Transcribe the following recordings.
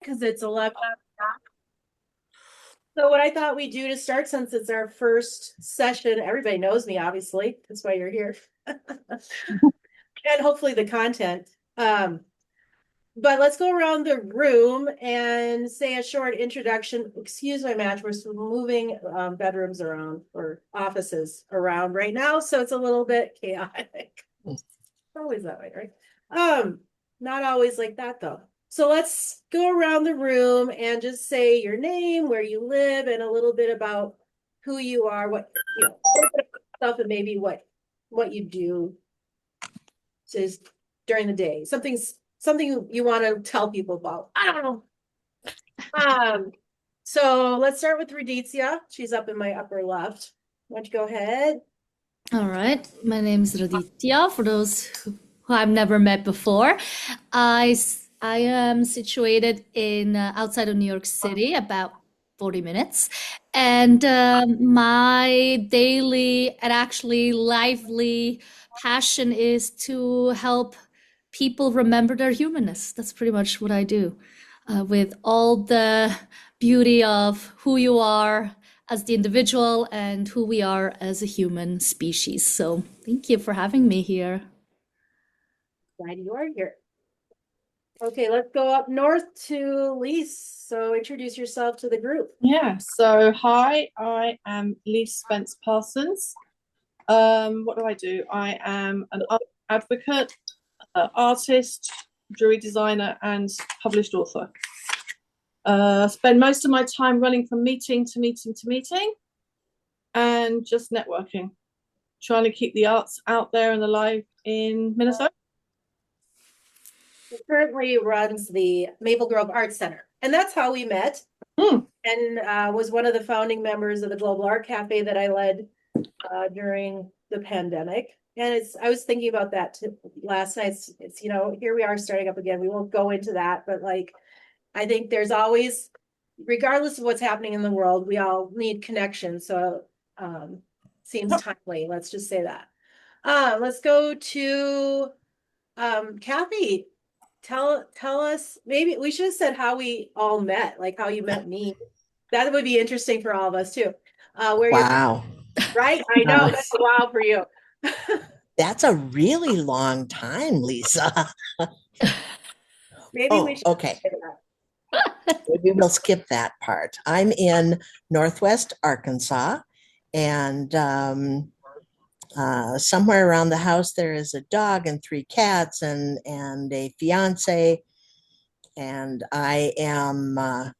because it's 11. So what I thought we'd do to start, since it's our first session, everybody knows me, obviously. That's why you're here. And hopefully the content. But let's go around the room and say a short introduction. Excuse my match, we're moving bedrooms around or offices around right now, so it's a little bit chaotic. It's always that way, right? Not always like that though. So let's go around the room and just say your name, where you live, and a little bit about who you are, what stuff, and maybe what you do just during the day. Something you want to tell people about. I don't know. So let's start with Raditya. She's up in my upper left. Why don't you go ahead? All right, my name is Raditya. For those who I've never met before, I am situated in outside of New York City, about 40 minutes, and my daily and actually lively passion is to help people remember their humanness. That's pretty much what I do, with all the beauty of who you are as the individual and who we are as a human species. So thank you for having me here. Glad you are here. Okay, let's go up north to Lise. So introduce yourself to the group. Yeah, so hi, I am Lise Spence Parsons. What do? I am an art advocate, artist, jewelry designer, and published author. Spend most of my time running from meeting to meeting to meeting and just networking, trying to keep the arts out there and alive in Minnesota. He currently runs the Maple Grove Art Center, and that's how we met. And was one of the founding members of the Global Art Cafe that I led during the pandemic. And I was thinking about that last night. It's here we are starting up again. We won't go into that, but like I think there's always, regardless of what's happening in the world, we all need connection. So seems timely. Let's just say that. Let's go to Kathy. Tell us, maybe we should have said how we all met, like how you met me. That would be interesting for all of us too. Wow. Right? I know that's a while for you. That's a really long time, Lisa. Maybe we should okay. Maybe we'll skip that part. I'm in Northwest Arkansas, and somewhere around the house there is a dog and 3 cats and a fiance. And I am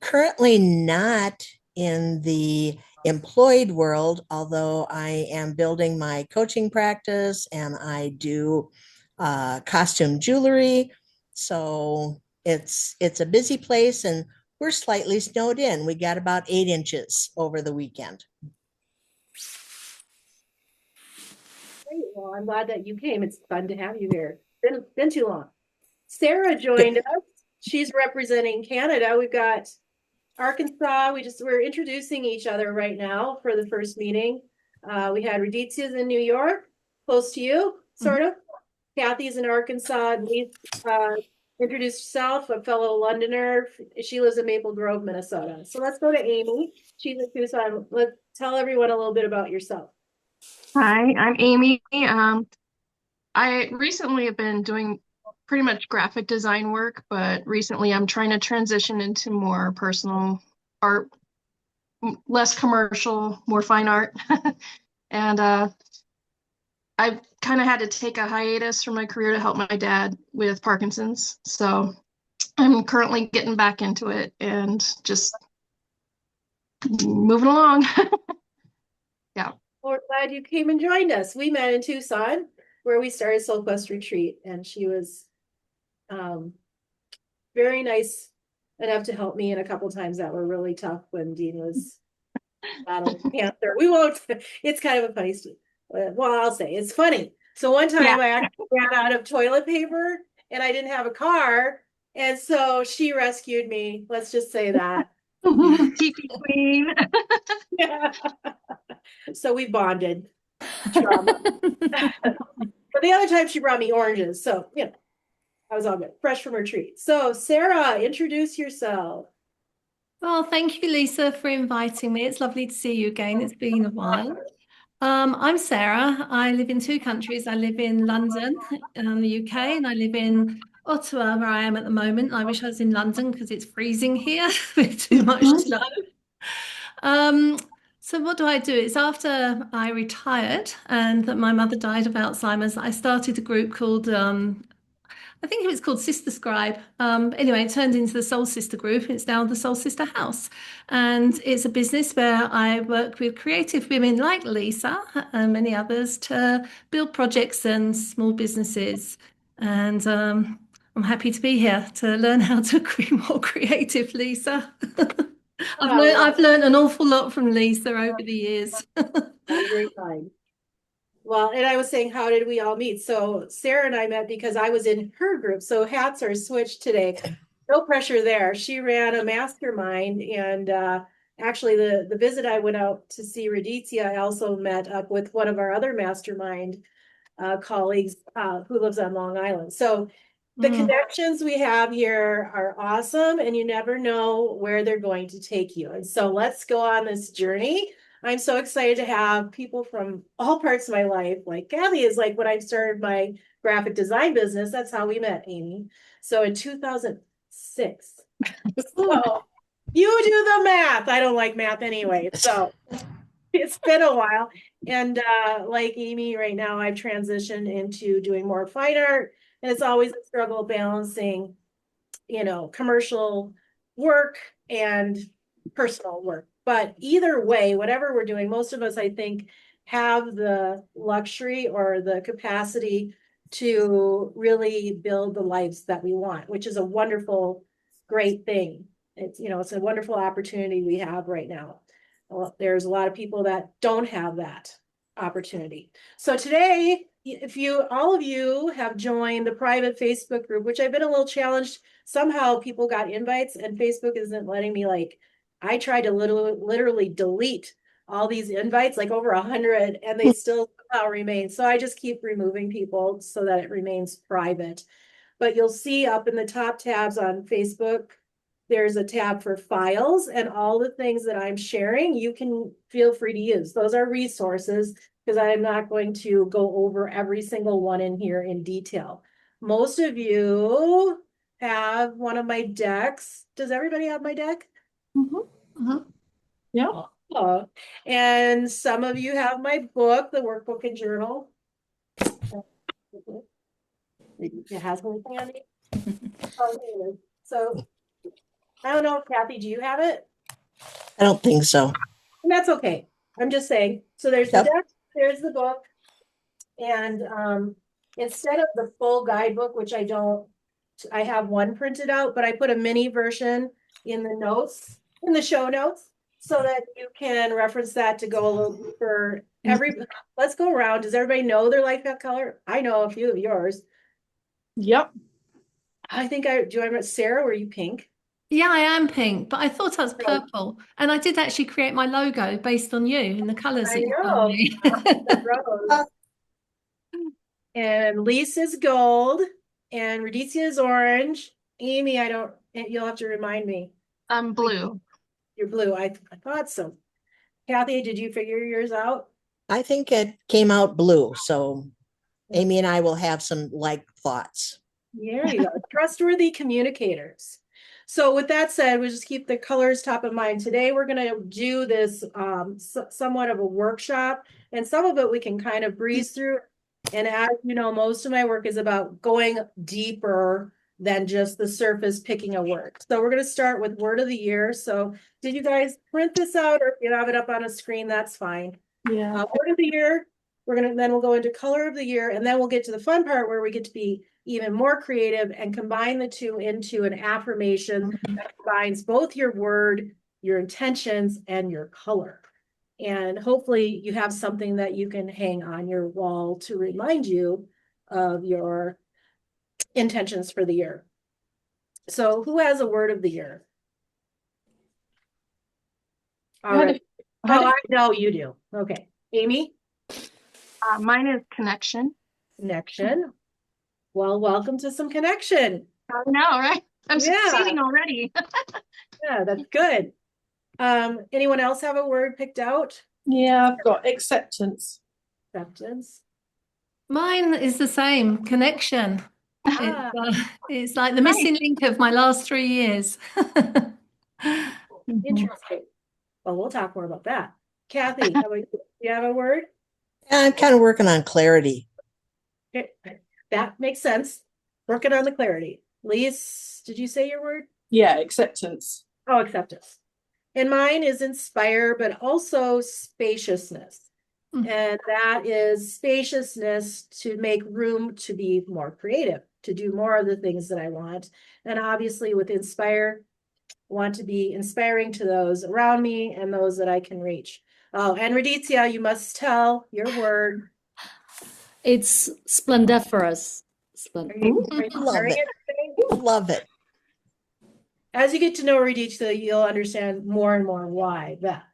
currently not in the employed world, although I am building my coaching practice and I do costume jewelry. So it's a busy place, and we're slightly snowed in. We got about 8 inches over the weekend. Great. Well, I'm glad that you came. It's fun to have you here. Been too long. Sarah joined us. She's representing Canada. We've got Arkansas. We're introducing each other right now for the first meeting. We had Raditya's in New York, close to you, sort of. Kathy's in Arkansas. Introduced herself, a fellow Londoner. She lives in Maple Grove, Minnesota. So let's go to Amy. She's in Tucson. Let's tell everyone a little bit about yourself. Hi, I'm Amy. I recently have been doing pretty much graphic design work, but recently I'm trying to transition into more personal art, less commercial, more fine art. And I've kind of had to take a hiatus from my career to help my dad with Parkinson's. So I'm currently getting back into it and just moving along. Yeah. Well, we're glad you came and joined us. We met in Tucson, where we started Soul Quest Retreat, and she was very nice enough to help me in a couple times that were really tough when Dean was battling cancer. We won't, it's kind of a funny story. Well, I'll say it's funny. So one time I actually ran out of toilet paper and I didn't have a car. And so she rescued me. Let's just say that. Keep you clean. Yeah. So we bonded. But the other time she brought me oranges. So, I was all good. Fresh from retreat. So Sarah, introduce yourself. Well, thank you, Lisa, for inviting me. It's lovely to see you again. It's been a while. I'm Sarah. I live in two countries. I live in London, the UK, and I live in Ottawa, where I am at the moment. I wish I was in London because it's freezing here with too much snow. So what do? It's after I retired and that my mother died of Alzheimer's. I started a group called I think it was called Sister Scribe. Anyway, it turned into the Soul Sister Group. It's now the Soul Sister House. And it's a business where I work with creative women like Lisa and many others to build projects and small businesses. And I'm happy to be here to learn how to be more creative, Lisa. I've learned an awful lot from Lisa over the years. Very kind. Well, and I was saying, how did we all meet? So Sarah and I met because I was in her group. So hats are switched today. No pressure there. She ran a mastermind, and actually the visit I went out to see Raditya, I also met up with one of our other mastermind colleagues who lives on Long Island. So the connections we have here are awesome, and you never know where they're going to take you. And so let's go on this journey. I'm so excited to have people from all parts of my life. Like Kathy is like when I started my graphic design business, that's how we met, Amy. So in 2006. So you do the math. I don't like math anyway. So it's been a while. And like Amy, right now I've transitioned into doing more fine art. And it's always a struggle balancing, commercial work and personal work. But either way, whatever we're doing, most of us, I think, have the luxury or the capacity to really build the lives that we want, which is a wonderful, great thing. It's a wonderful opportunity we have right now. Well, there's a lot of people that don't have that opportunity. So today, if all of you have joined the private Facebook group, which I've been a little challenged, somehow people got invites and Facebook isn't letting me, I tried to literally delete all these invites, like over 100, and they still somehow remain. So I just keep removing people so that it remains private. But you'll see up in the top tabs on Facebook, there's a tab for files, and all the things that I'm sharing, you can feel free to use. Those are resources because I'm not going to go over every single one in here in detail. Most of you have one of my decks. Does everybody have my deck? Yeah. Oh, and some of you have my book, the workbook and journal. It has anything on it. Oh, so I don't know, Kathy, do you have it? I don't think so. And that's okay. I'm just saying. So there's the deck, there's the book. And instead of the full guidebook, which I have one printed out, but I put a mini version in the notes, in the show notes, so that you can reference that to go a little deeper. Let's go around. Does everybody know their life path color? I know a few of yours. Yep. I remember Sarah, were you pink? Yeah, I am pink, but I thought I was purple. And I did actually create my logo based on you and the colors that you told me. Rose. And Lisa's gold. And Raditya is orange. Amy, you'll have to remind me. I'm blue. You're blue. I thought so. Kathy, did you figure yours out? I think it came out blue. So Amy and I will have some like thoughts. There you go. Trustworthy communicators. So with that said, we'll just keep the colors top of mind. Today, we're going to do this somewhat of a workshop, and some of it we can kind of breeze through. And as you know, most of my work is about going deeper than just the surface picking a word. So we're going to start with word of the year. So did you guys print this out, or if you have it up on a screen, that's fine. Yeah. Word of the year. Then we'll go into color of the year, and then we'll get to the fun part where we get to be even more creative and combine the two into an affirmation that combines both your word, your intentions, and your color. And hopefully you have something that you can hang on your wall to remind you of your intentions for the year. So who has a word of the year? All right. I know you do. Okay. Amy? Mine is connection. Connection. Well, welcome to some connection. I know, right? I'm Yeah. succeeding already. Yeah, that's good. Anyone else have a word picked out? Yeah, I've got acceptance. Acceptance. Mine is the same, connection. Ah, It's like the missing link of my last 3 years. interesting. Well, we'll talk more about that. Kathy, how about you? You have a word? I'm kind of working on clarity. Okay, that makes sense. Working on the clarity. Lise, did you say your word? Yeah, acceptance. Oh, acceptance. And mine is inspire, but also spaciousness. Mm. And that is spaciousness to make room to be more creative, to do more of the things that I want. And obviously with inspire, I want to be inspiring to those around me and those that I can reach. Oh, and Raditya, you must tell your word. It's splendiferous. Are you Love hearing it. it? Love it. As you get to know Raditya, you'll understand more and more why that.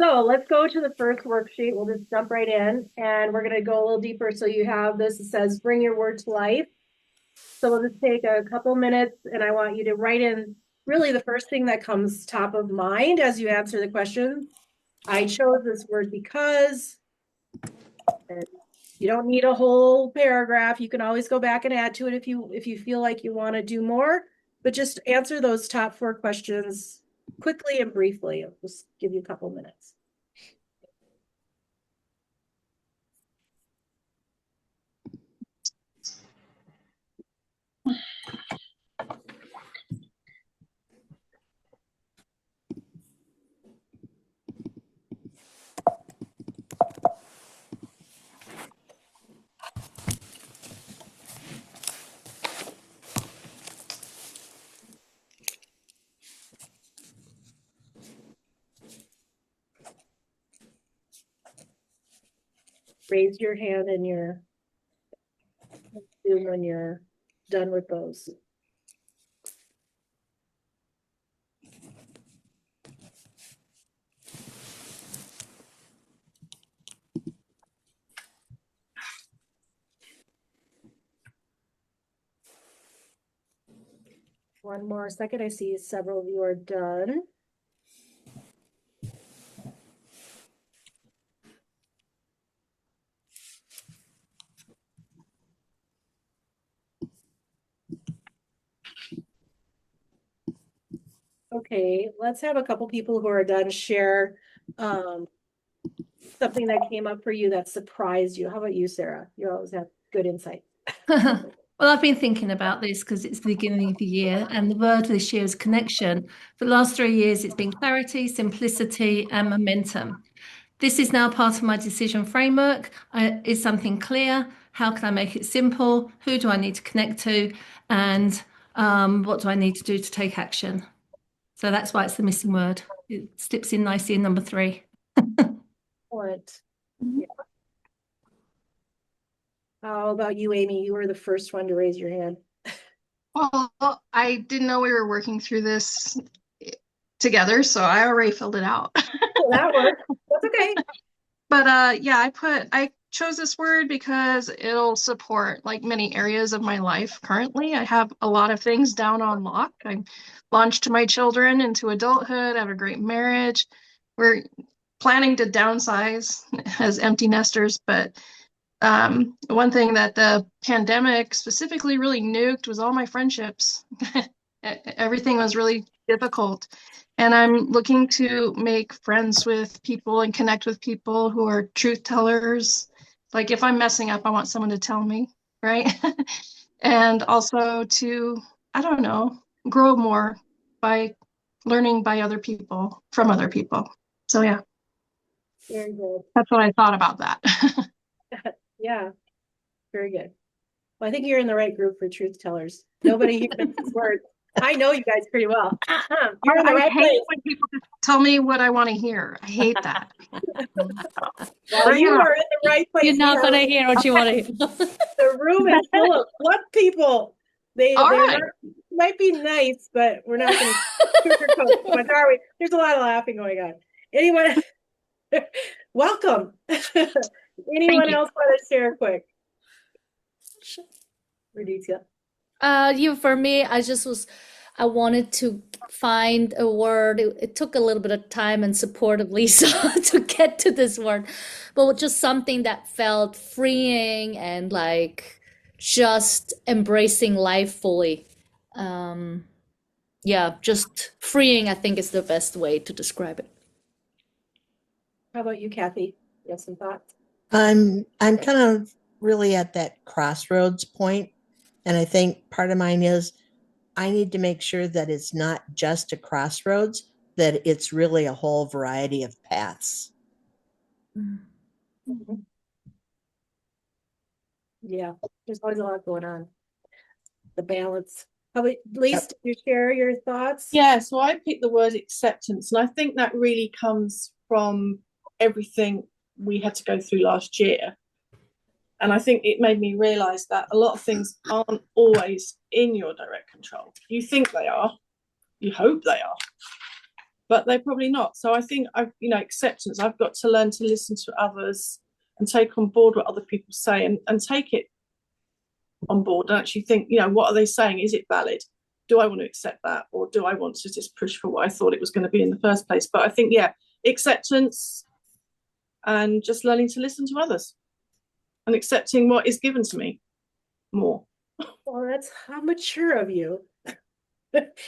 So let's go to the first worksheet. We'll just jump right in and we're going to go a little deeper. So you have this, it says, bring your word to life. So we'll just take a couple minutes and I want you to write in really the first thing that comes top of mind as you answer the question. I chose this word because, and you don't need a whole paragraph. You can always go back and add to it if you feel like you want to do more, but just answer those top 4 questions quickly and briefly. I'll just give you a couple minutes. Raise your hand and when you're done with those. One more second. I see several of you are done. Okay, let's have a couple people who are done share something that came up for you that surprised you. How about you, Sarah? You always have good insight. Well, I've been thinking about this because it's the beginning of the year, and the word this year is connection. For the last 3 years, it's been clarity, simplicity, and momentum. This is now part of my decision framework. Is something clear? How can I make it simple? Who do I need to connect to? And what do I need to do to take action? So that's why it's the missing word. It slips in nicely in number 3. Excellent. Yeah. How about you, Amy? You were the first one to raise your hand. Well, I didn't know we were working through this together, so I already filled it out. Well, that worked. That's okay. But yeah, I chose this word because it'll support like many areas of my life currently. I have a lot of things down on lock. I launched my children into adulthood. I have a great marriage. We're planning to downsize as empty nesters, but one thing that the pandemic specifically really nuked was all my friendships. Everything was really difficult. And I'm looking to make friends with people and connect with people who are truth tellers. Like if I'm messing up, I want someone to tell me, right? And also to, I don't know, grow more by learning by other people, from other people. So yeah, Very good. that's what I thought about that. Yeah, very good. Well, I think you're in the right group for truth tellers. Nobody hears this word. I know you guys pretty well. You're in the I right hate place. when people just tell me what I want to hear. I hate that. Well, Bring you it on. are in the right place. You're not because going to hear what you want to hear. The room is full of what people? All They're right. not, might be nice, but we're not going to sugarcoat too much, are we? There's a lot of laughing going on. Anyone? Welcome. Anyone you. else want to share quick? Raditya. For me, I wanted to find a word. It took a little bit of time and support of Lisa to get to this word, but just something that felt freeing and like just embracing life fully. Yeah, just freeing, I think is the best way to describe it. How about you, Kathy? You have some thoughts? I'm kind of really at that crossroads point, and I think part of mine is I need to make sure that it's not just a crossroads, that it's really a whole variety of paths. Mhm. Yeah, there's always a lot going on. The balance. How about Lisa, did you share your thoughts? Yeah, so I picked the word acceptance, and I think that really comes from everything we had to go through last year. And I think it made me realize that a lot of things aren't always in your direct control. You think they are, you hope they are, but they're probably not. So I think acceptance, I've got to learn to listen to others and take on board what other people say, and take it on board and actually think, what are they saying? Is it valid? Do I want to accept that? Or do I want to just push for what I thought it was going to be in the first place? But I think, acceptance and just learning to listen to others and accepting what is given to me more. Well, that's how mature of you.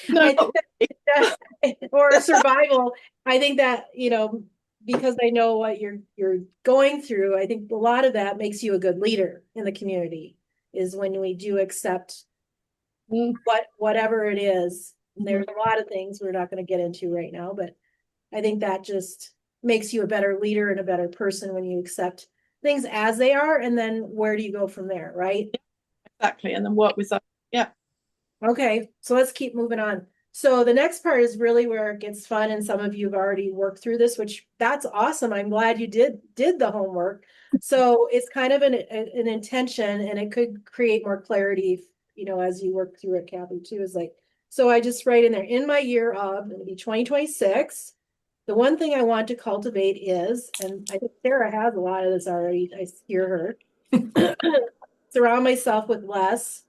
No, I think or survival. I think that, because I know what you're going through, I think a lot of that makes you a good leader in the community, is when we do accept whatever it is. There's a lot of things we're not going to get into right now, but I think that just makes you a better leader and a better person when you accept things as they are, and then where do you go from there, right? Exactly, and then work with that. Yeah. Okay, so let's keep moving on. So the next part is really where it gets fun, and some of you have already worked through this, which that's awesome. I'm glad you did the homework. So it's kind of an intention, and it could create more clarity, as you work through it, Kathy, too. Is like, so I just write in there, in my year of, it'll be 2026. The one thing I want to cultivate is, and I think Sarah has a lot of this already, I hear her, surround myself with less.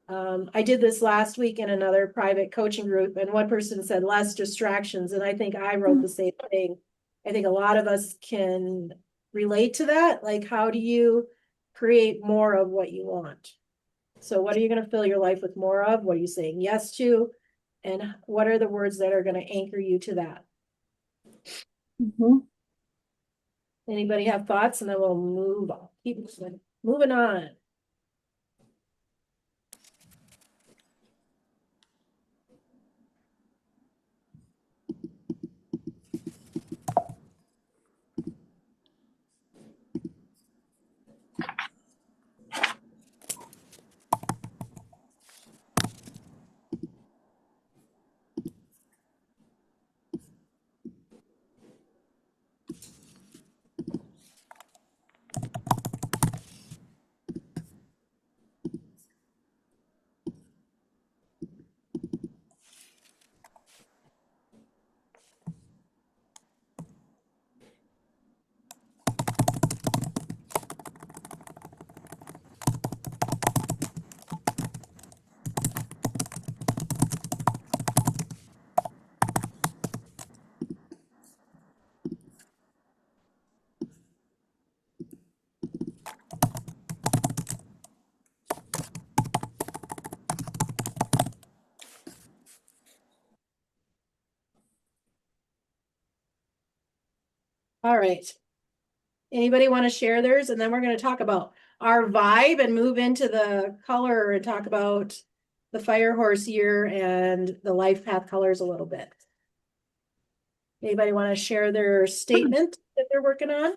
I did this last week in another private coaching group, and one person said less distractions, and I think I wrote the same thing. I think a lot of us can relate to that. Like, how do you create more of what you want? So what are you going to fill your life with more of? What are you saying yes to? And what are the words that are going to anchor you to that? Anybody have thoughts? And then we'll move on. Keep moving on. All right. Anybody want to share theirs? And then we're going to talk about our vibe and move into the color and talk about the fire horse year and the life path colors a little bit. Anybody want to share their statement that they're working on?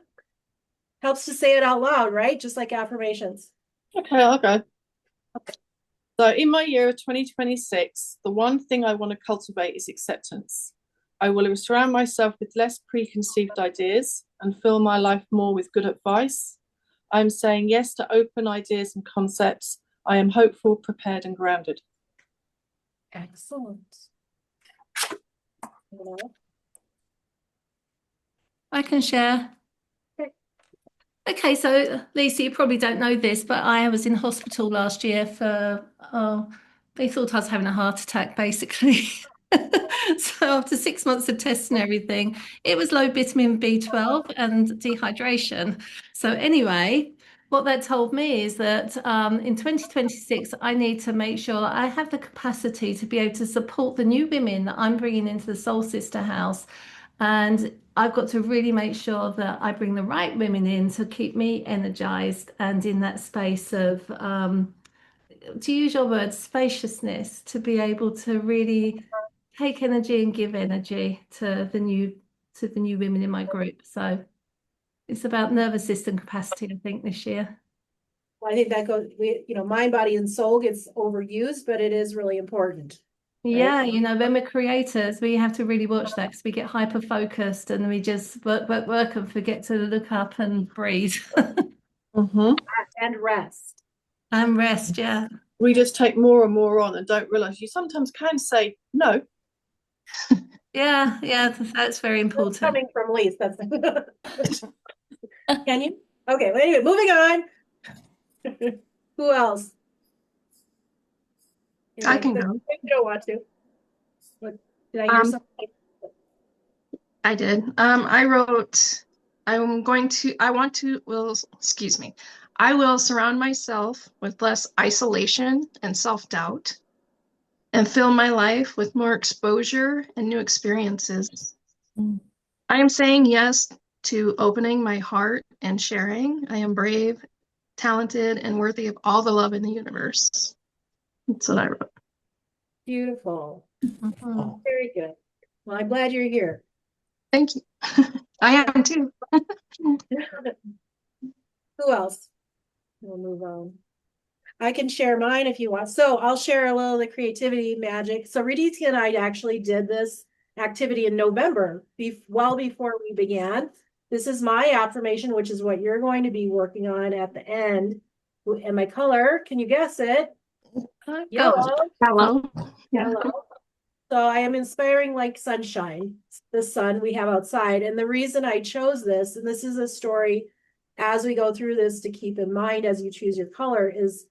Helps to say it out loud, right? Just like affirmations. Okay, I'll go. So in my year of 2026, the one thing I want to cultivate is acceptance. I will surround myself with less preconceived ideas and fill my life more with good advice. I'm saying yes to open ideas and concepts. I am hopeful, prepared, and grounded. Excellent. I can share. Okay. Okay, so Lisa, you probably don't know this, but I was in hospital last year for, oh, they thought I was having a heart attack, basically. So after 6 months of tests and everything, it was low vitamin B12 and dehydration. So anyway, what that told me is that in 2026, I need to make sure I have the capacity to be able to support the new women that I'm bringing into the Soul Sister House. And I've got to really make sure that I bring the right women in to keep me energized and in that space of, to use your word, spaciousness, to be able to really take energy and give energy to the new women in my group. So it's about nervous system capacity, I think, this year. Well, I think that goes, mind, body, and soul gets overused, but it is really important. Yeah, when we're creators, we have to really watch that because we get hyper focused and we just work and forget to look up and breathe Mm-hmm. And rest. and rest. Yeah. We just take more and more on and don't realize you sometimes can say no. Yeah, that's very important. Coming from Lise, that's can you? Okay, well, anyway, moving on. Who else? I can go. You don't want to. What, did I hear something? I did. I wrote, I want to, excuse me. I will surround myself with less isolation and self-doubt and fill my life with more exposure and new experiences. Mm. I am saying yes to opening my heart and sharing. I am brave, talented, and worthy of all the love in the universe. That's what I wrote. Beautiful. Mhm. Very good. Well, I'm glad you're here. Thank you. I am too. Who else? We'll move on. I can share mine if you want. So I'll share a little of the creativity magic. So Raditya and I actually did this activity in November, well before we began. This is my affirmation, which is what you're going to be working on at the end. And my color, can you guess it? Yellow. Hello. Yeah. Yellow. So I am inspiring like sunshine, the sun we have outside. And the reason I chose this, and this is a story as we go through this to keep in mind as you choose your color, is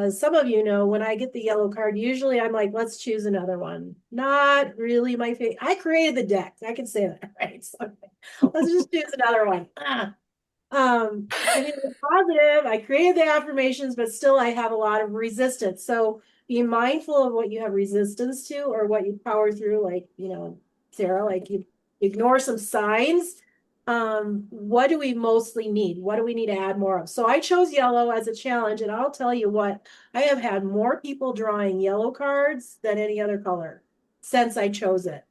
some of you know, when I get the yellow card, usually I'm like, let's choose another one. Not really my favorite. I created the deck. I can say that, right? So let's just choose another one. I mean, it's positive. I created the affirmations, but still I have a lot of resistance. So be mindful of what you have resistance to or what you power through, like, Sarah, like you ignore some signs. What do we mostly need? What do we need to add more of? So I chose yellow as a challenge, and I'll tell you what, I have had more people drawing yellow cards than any other color since I chose it.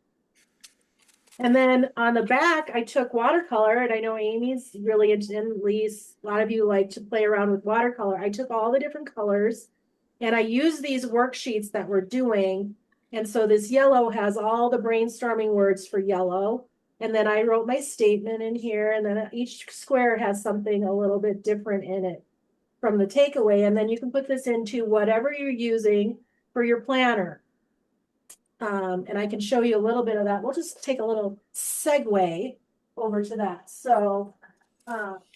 And then on the back, I took watercolor, and I know Amy's really into, and Lise, a lot of you like to play around with watercolor. I took all the different colors and I used these worksheets that we're doing. And so this yellow has all the brainstorming words for yellow. And then I wrote my statement in here, and then each square has something a little bit different in it from the takeaway. And then you can put this into whatever you're using for your planner. And I can show you a little bit of that. We'll just take a little segue over to that. So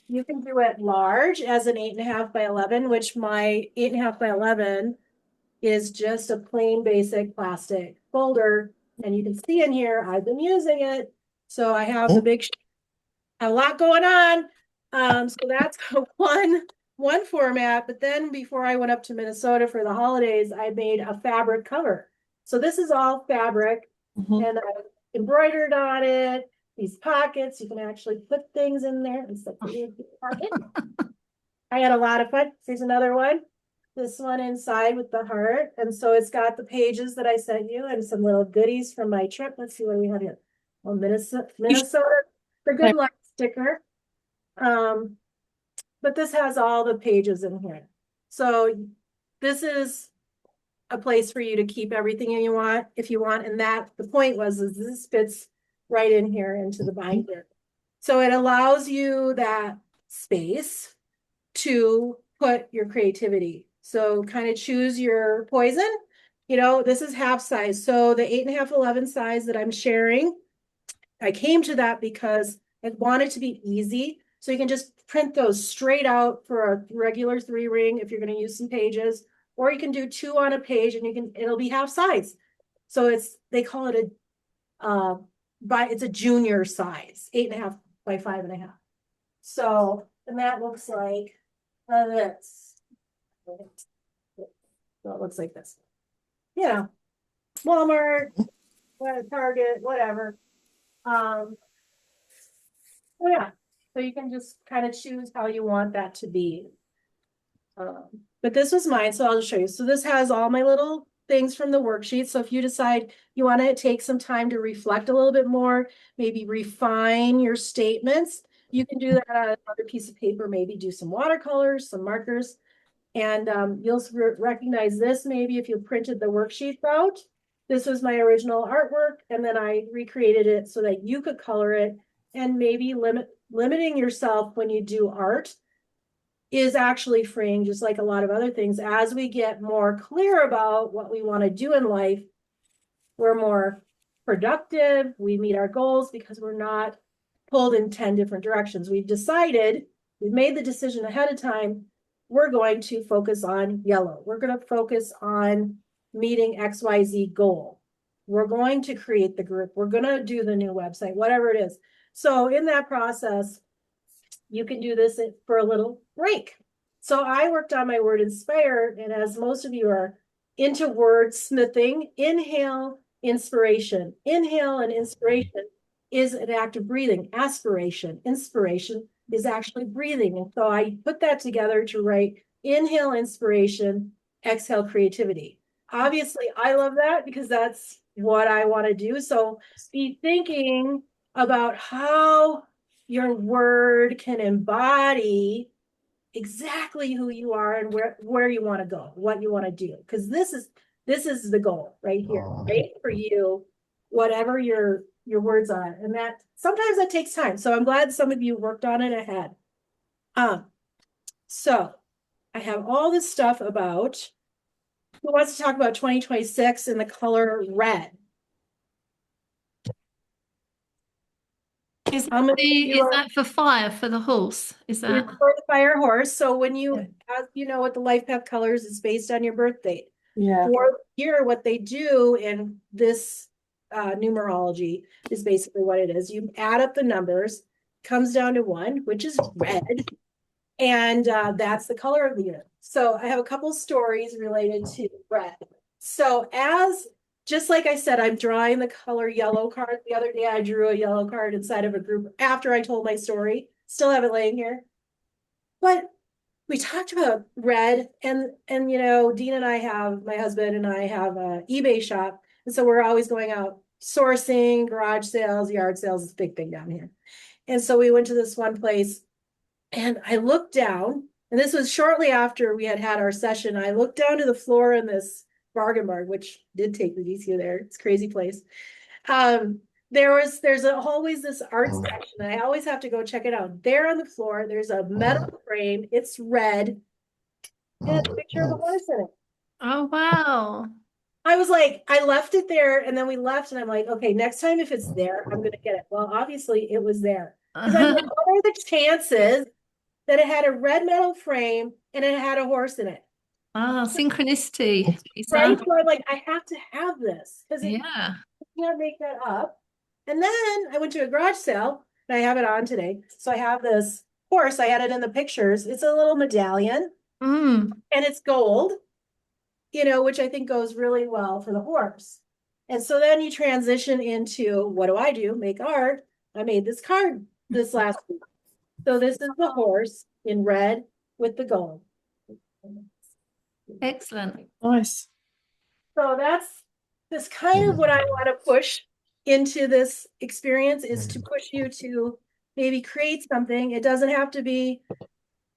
you can do it large as an 8.5 by 11, which my 8.5 by 11 is just a plain basic plastic folder. And you can see in here, I've been using it. So I have the big, a lot going on. So that's one format. But then before I went up to Minnesota for the holidays, I made a fabric cover. So this is all fabric, and I embroidered on it. These pockets, you can actually put things in there. It's like a pocket. I had a lot of fun. Here's another one. This one inside with the heart. And so it's got the pages that I sent you and some little goodies from my trip. Let's see what we have here. Well, Minnesota, the good luck sticker. But this has all the pages in here. So this is a place for you to keep everything you want, if you want. And that the point was, is this fits right in here into the binder. So it allows you that space to put your creativity. So kind of choose your poison. This is half size. So the 8.5, 11 size that I'm sharing, I came to that because I wanted to be easy So you can just print those straight out for a regular 3-ring if you're going to use some pages, or you can do 2 on a page and it'll be half size. So they call it it's a junior size, 8.5 by 5.5. So, and that looks like this. So it looks like this. Yeah. Walmart, Target, whatever. Oh yeah. So you can just kind of choose how you want that to be. But this was mine, so I'll just show you. So this has all my little things from the worksheet. So if you decide you want to take some time to reflect a little bit more, maybe refine your statements, you can do that on another piece of paper, maybe do some watercolors, some markers. And you'll recognize this maybe if you printed the worksheets out. This was my original artwork, and then I recreated it so that you could color it. And maybe limiting yourself when you do art is actually freeing, just like a lot of other things. As we get more clear about what we want to do in life, we're more productive, we meet our goals because we're not pulled in 10 different directions. We've made the decision ahead of time, we're going to focus on yellow. We're going to focus on meeting XYZ goal. We're going to create the group. We're going to do the new website, whatever it is. So in that process, you can do this for a little break. So I worked on my word inspire, and as most of you are into wordsmithing, inhale, inspiration. Inhale and inspiration is an act of breathing. Aspiration, inspiration is actually breathing. And so I put that together to write inhale, inspiration, exhale, creativity. Obviously, I love that because that's what I want to do. So be thinking about how your word can embody exactly who you are and where you want to go, what you want to do. Because this is the goal right here, right? For you, whatever your words are. And that sometimes that takes time. So I'm glad some of you worked on it ahead. So I have all this stuff about who wants to talk about 2026 and the color red. Is that for fire for the horse? Is that for the fire horse? So when as you know, what the life path colors is based on your birth date. Yeah. For here, what they do in this numerology is basically what it is. You add up the numbers, comes down to 1, which is red, and that's the color of the year. So I have a couple stories related to red. So just like I said, I'm drawing the color yellow card. The other day I drew a yellow card inside of a group after I told my story. Still have it laying here. But we talked about red, and you know, Dean and I my husband and I have a eBay shop. And so we're always going out sourcing, garage sales, yard sales is a big thing down here. And so we went to this one place and I looked down, and this was shortly after we had our session. I looked down to the floor in this bargain bar, which did take the DCU there. It's a crazy place. There's always this art section. I always have to go check it out. There on the floor, there's a metal frame. It's red. And it's a picture of a horse in it. Oh, wow. I was like, I left it there, and then we left, and I'm like, okay, next time if it's there, I'm gonna get it. Well, obviously it was there. Because I'm like, what are the chances that it had a red metal frame and it had a horse in it? Synchronicity. Right? So I'm like, I have to have this because Yeah. I can't make that up. And then I went to a garage sale, and I have it on today. So I have this horse. I had it in the pictures. It's a little medallion, and it's gold, you know, which I think goes really well for the horse. And so then you transition into, what do? Make art. I made this card this last week. So this is the horse in red with the gold. Excellent. Nice. So that's kind of what I want to push into this experience, is to push you to maybe create something. It doesn't have to be,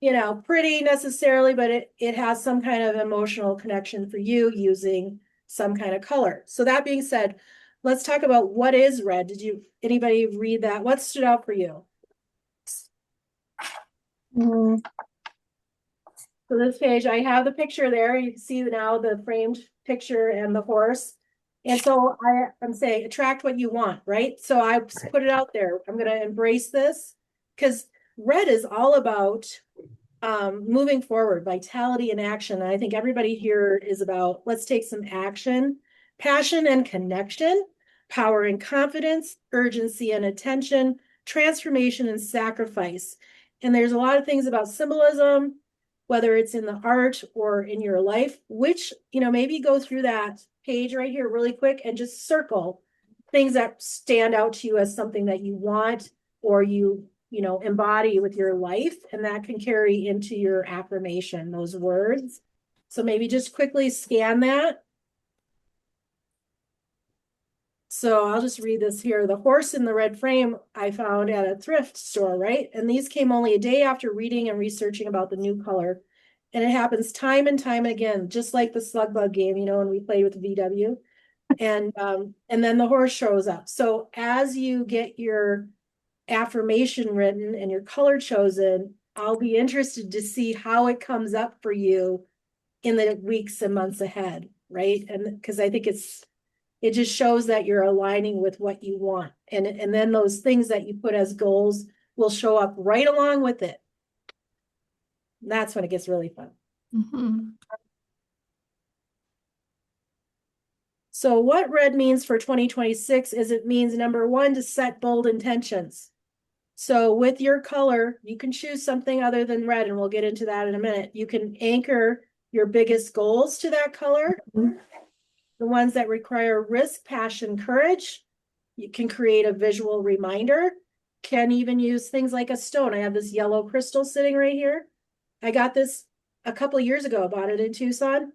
you know, pretty necessarily, but it has some kind of emotional connection for you using some kind of color. So that being said, let's talk about what is red. Anybody read that? What stood out for you? So this page, I have the picture there. You can see now the framed picture and the horse. And so I'm saying attract what you want, right? So I put it out there. I'm going to embrace this because red is all about moving forward, vitality and action. And I think everybody here is about, let's take some action, passion and connection, power and confidence, urgency and attention, transformation and sacrifice. And there's a lot of things about symbolism, whether it's in the art or in your life, which, maybe go through that page right here really quick and just circle things that stand out to you as something that you want or you embody with your life, and that can carry into your affirmation, those words. So maybe just quickly scan that. So I'll just read this here. The horse in the red frame I found at a thrift store, right? And these came only a day after reading and researching about the new color. And it happens time and time again, just like the slug bug game, when we played with the VW. And then the horse shows up. So as you get your affirmation written and your color chosen, I'll be interested to see how it comes up for you in the weeks and months ahead, right? And because I think it just shows that you're aligning with what you want. And then those things that you put as goals will show up right along with it. And that's when it gets really fun. Mm-hmm. So what red means for 2026 is it means, number one, to set bold intentions. So with your color, you can choose something other than red, and we'll get into that in a minute. You can anchor your biggest goals to that color. The ones that require risk, passion, courage. You can create a visual reminder. Can even use things like a stone. I have this yellow crystal sitting right here. I got this a couple of years ago, bought it in Tucson.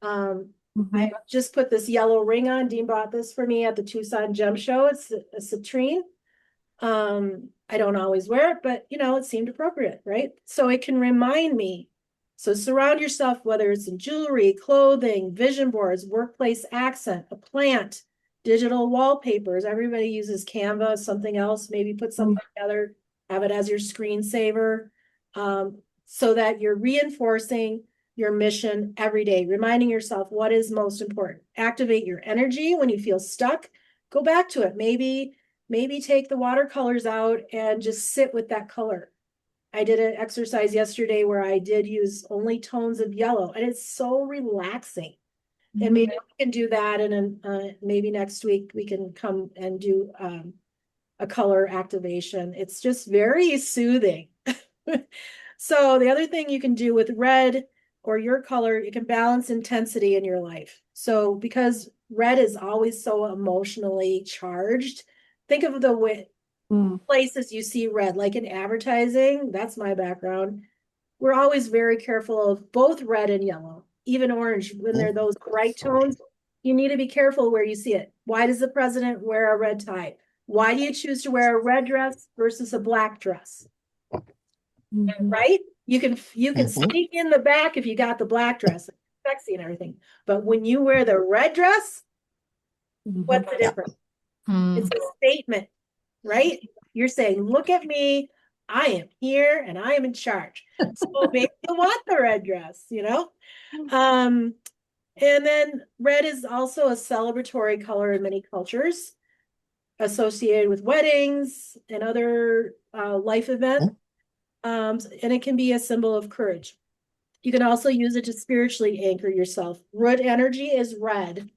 I just put this yellow ring on. Dean bought this for me at the Tucson Gem Show. It's a citrine. I don't always wear it, but it seemed appropriate, right? So it can remind me. So surround yourself, whether it's in jewelry, clothing, vision boards, workplace accent, a plant, digital wallpapers. Everybody uses Canva, something else, maybe put something together, have it as your screensaver, so that you're reinforcing your mission every day, reminding yourself what is most important. Activate your energy when you feel stuck. Go back to it. Maybe take the watercolors out and just sit with that color. I did an exercise yesterday where I did use only tones of yellow, and it's so relaxing. And maybe we can do that, and then maybe next week we can come and do a color activation. It's just very soothing. So the other thing you can do with red or your color, you can balance intensity in your life. So because red is always so emotionally charged, think of the way places you see red, like in advertising. That's my background. We're always very careful of both red and yellow, even orange. When they're those bright tones, you need to be careful where you see it. Why does the president wear a red tie? Why do you choose to wear a red dress versus a black dress? Right? You can sneak in the back if you got the black dress, sexy and everything. But when you wear the red dress, what's the difference? It's a statement, right? You're saying, look at me, I am here and I am in charge. So maybe you want the red dress, And then red is also a celebratory color in many cultures, associated with weddings and other life events. And it can be a symbol of courage. You can also use it to spiritually anchor yourself. Root energy is red.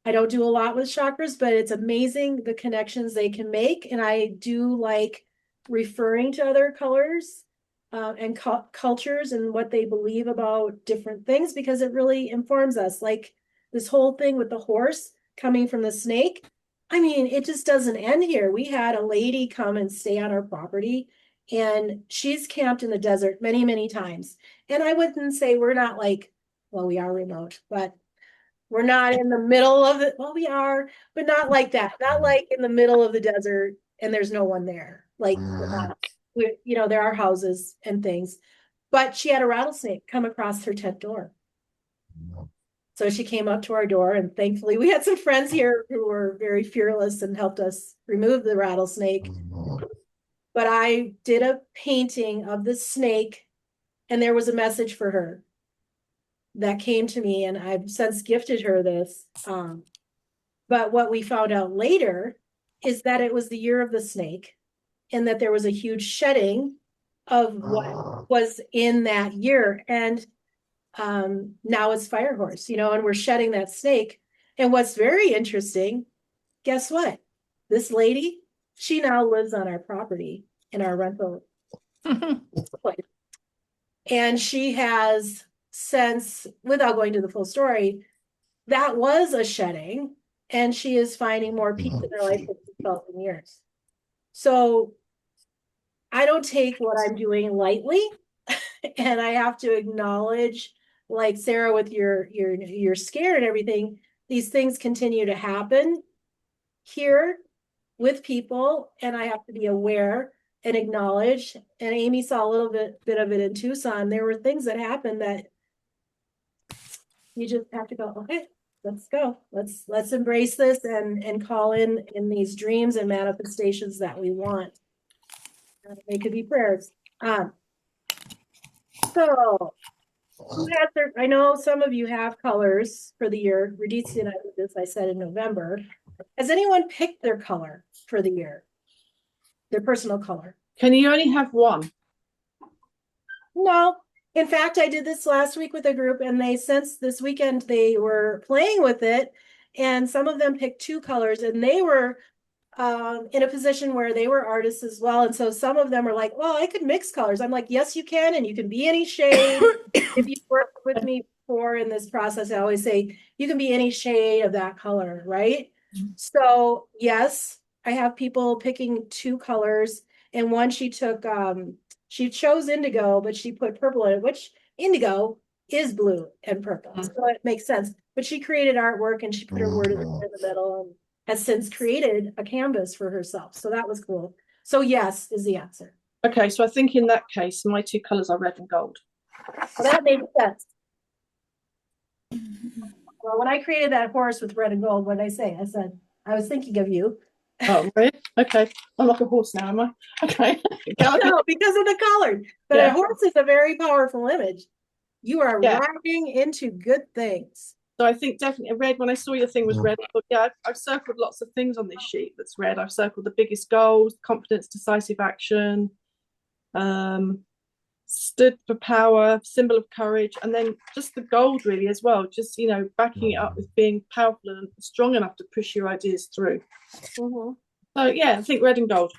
I don't do a lot with chakras, but it's amazing the connections they can make. And I do like referring to other colors and cultures and what they believe about different things, because it really informs us. Like this whole thing with the horse coming from the snake. I mean, it just doesn't end here. We had a lady come and stay on our property, and she's camped in the desert many, many times. And I wouldn't say we're not like, well, we are remote, but we're not in the middle of it. Well, we are, but not like that. Not like in the middle of the desert and there's no one there. Like, there are houses and things. But she had a rattlesnake come across her tent door. So she came up to our door, and thankfully we had some friends here who were very fearless and helped us remove the rattlesnake. But I did a painting of the snake, and there was a message for her that came to me, and I've since gifted her this. But what we found out later is that it was the year of the snake, and that there was a huge shedding of what was in that year. And now it's Fire Horse, you know, and we're shedding that snake. And what's very interesting, guess what? This lady, she now lives on our property in our rental place. And she has since, without going to the full story, that was a shedding, and she is finding more peace in her life than she felt in years. So I don't take what I'm doing lightly, and I have to acknowledge, like Sarah, with your scare and everything, these things continue to happen here with people, and I have to be aware and acknowledge. And Amy saw a little bit of it in Tucson. There were things that happened that you just have to go, okay, let's go. Let's embrace this and call in these dreams and manifestations that we want. They could be prayers. So who has their, I know some of you have colors for the year. Raditya and I did this, I said in November. Has anyone picked their color for the year? Their personal color? Can you only have one? No. In fact, I did this last week with a group, and they, since this weekend, they were playing with it, and some of them picked two colors, and they were in a position where they were artists as well. And so some of them are like, well, I could mix colors. I'm like, yes, you can, and you can be any shade. If you work with me before in this process, I always say you can be any shade of that color, right? So yes, I have people picking two colors, and one she took, she chose indigo, but she put purple in it, which indigo is blue and purple, so it makes sense. But she created artwork, and she put her word in the middle, and has since created a canvas for herself. So that was cool. So yes is the answer. Okay, so I think in that case, my two colors are red and gold. So that makes sense. Well, when I created that horse with red and gold, what did I say? I said, I was thinking of you. Oh, really? Okay. I'm like a horse now, am I? Okay. No, because of the color. But Yeah. a horse is a very powerful image. You are Yeah. riding into good things. So I think definitely red. When I saw your thing was red, I thought, yeah, I've circled lots of things on this sheet that's red. I've circled the biggest goals, confidence, decisive action, stood for power, symbol of courage, and then just the gold really as well. Just, you know, backing it up with being powerful and strong enough to push your ideas through. Mhm. So yeah, I think red and gold.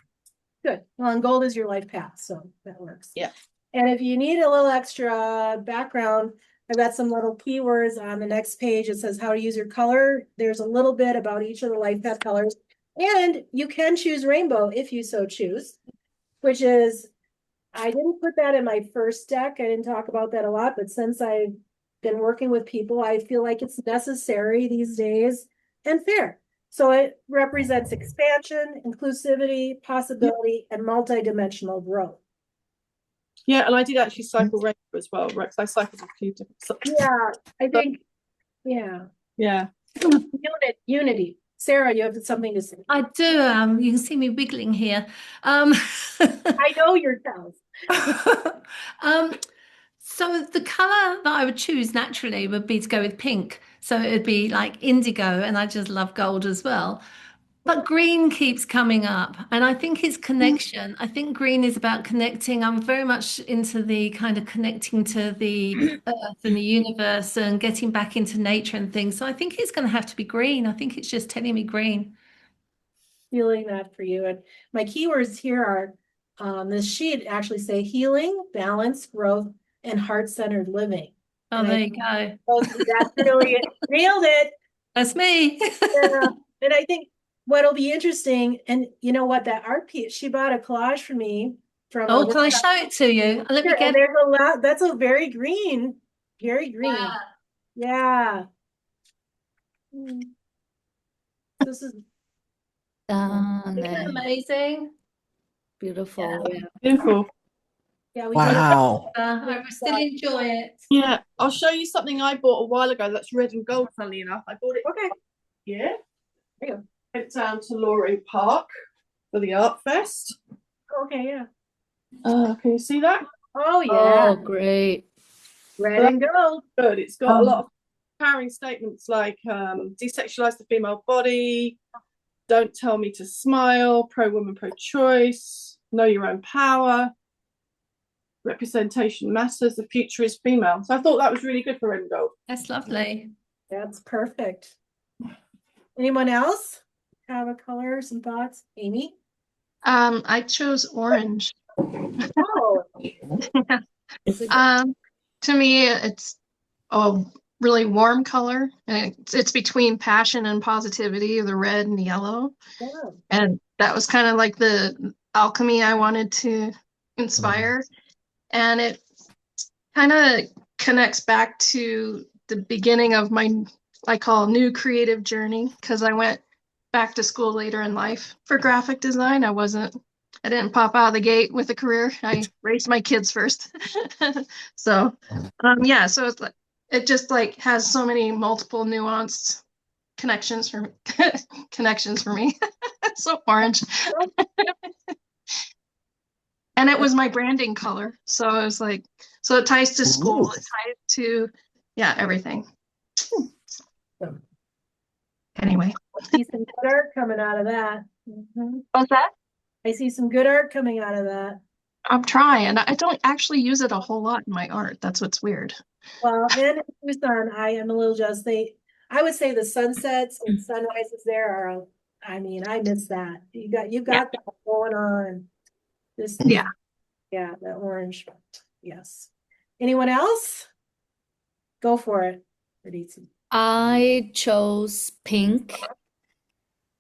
Good. Well, and gold is your life path, so that works. Yeah. And if you need a little extra background, I've got some little keywords on the next page. It says how to use your color. There's a little bit about each of the life path colors. And you can choose rainbow if you so choose, which is, I didn't put that in my first deck. I didn't talk about that a lot, but since I've been working with people, I feel like it's necessary these days and fair. So it represents expansion, inclusivity, possibility, and multidimensional growth. Yeah, and I did actually cycle rainbow as well, right? Because I cycled a few different. Yeah, I think, yeah. Yeah. Unity. Sarah, you have something to say. I do. You can see me wiggling here. I know your cows. So the color that I would choose naturally would be to go with pink. So it'd be like indigo, and I just love gold as well. But green keeps coming up, and I think it's connection. I think green is about connecting. I'm very much into the kind of connecting to the earth and the universe and getting back into nature and things. So I think it's going to have to be green. I think it's just telling me green. Feeling that for you. And my keywords here are on this sheet actually say healing, balance, growth, and heart-centered living. Oh, And there you go. that's really it. Nailed it. That's me. And I think what'll be interesting, and you know what, that art piece, she bought a collage for me from Oh, can I show it to you? Let me Sure, get and there's a lot, that's a very green. Yeah. Yeah. This is Ah, Isn't that amazing? beautiful. Yeah. Beautiful. Yeah, we Wow. I still enjoy it. Yeah, I'll show you something I bought a while ago that's red and gold, funnily enough. I bought it Okay. here. There you Went down to Loring Park for the Art Fest. go. Okay, yeah. Can you see that? Oh yeah. Oh, great. Red and gold. Good. It's got a lot of empowering statements like desexualize the female body, don't tell me to smile, pro-woman, pro-choice, know your own power. representation matters. The future is female. So I thought that was really good for red and gold. That's lovely. That's perfect. Anyone else have a color, some thoughts? Amy? I chose orange. Oh, To me, it's a really warm color, and it's between passion and positivity, the red and the yellow. yeah. And that was kind of like the alchemy I wanted to inspire. And it kind of connects back to the beginning of my, I call new creative journey, because I went back to school later in life for graphic design. I didn't pop out of the gate with a career. I raised my kids first. So, yeah, so it just like has so many multiple nuanced connections for me. So orange. And it was my branding color. So it was like, so it ties to school, it ties to, yeah, everything. Anyway. I see some good art coming out of that. What's that? I see some good art coming out of that. I'm trying. I don't actually use it a whole lot in my art. That's what's weird. Well, and in Tucson, I am a little jealous. I would say the sunsets and sunrises there are, I mean, I miss that. You got that going on. Yeah. Yeah, that orange. Yes. Anyone else? Go for it. I chose pink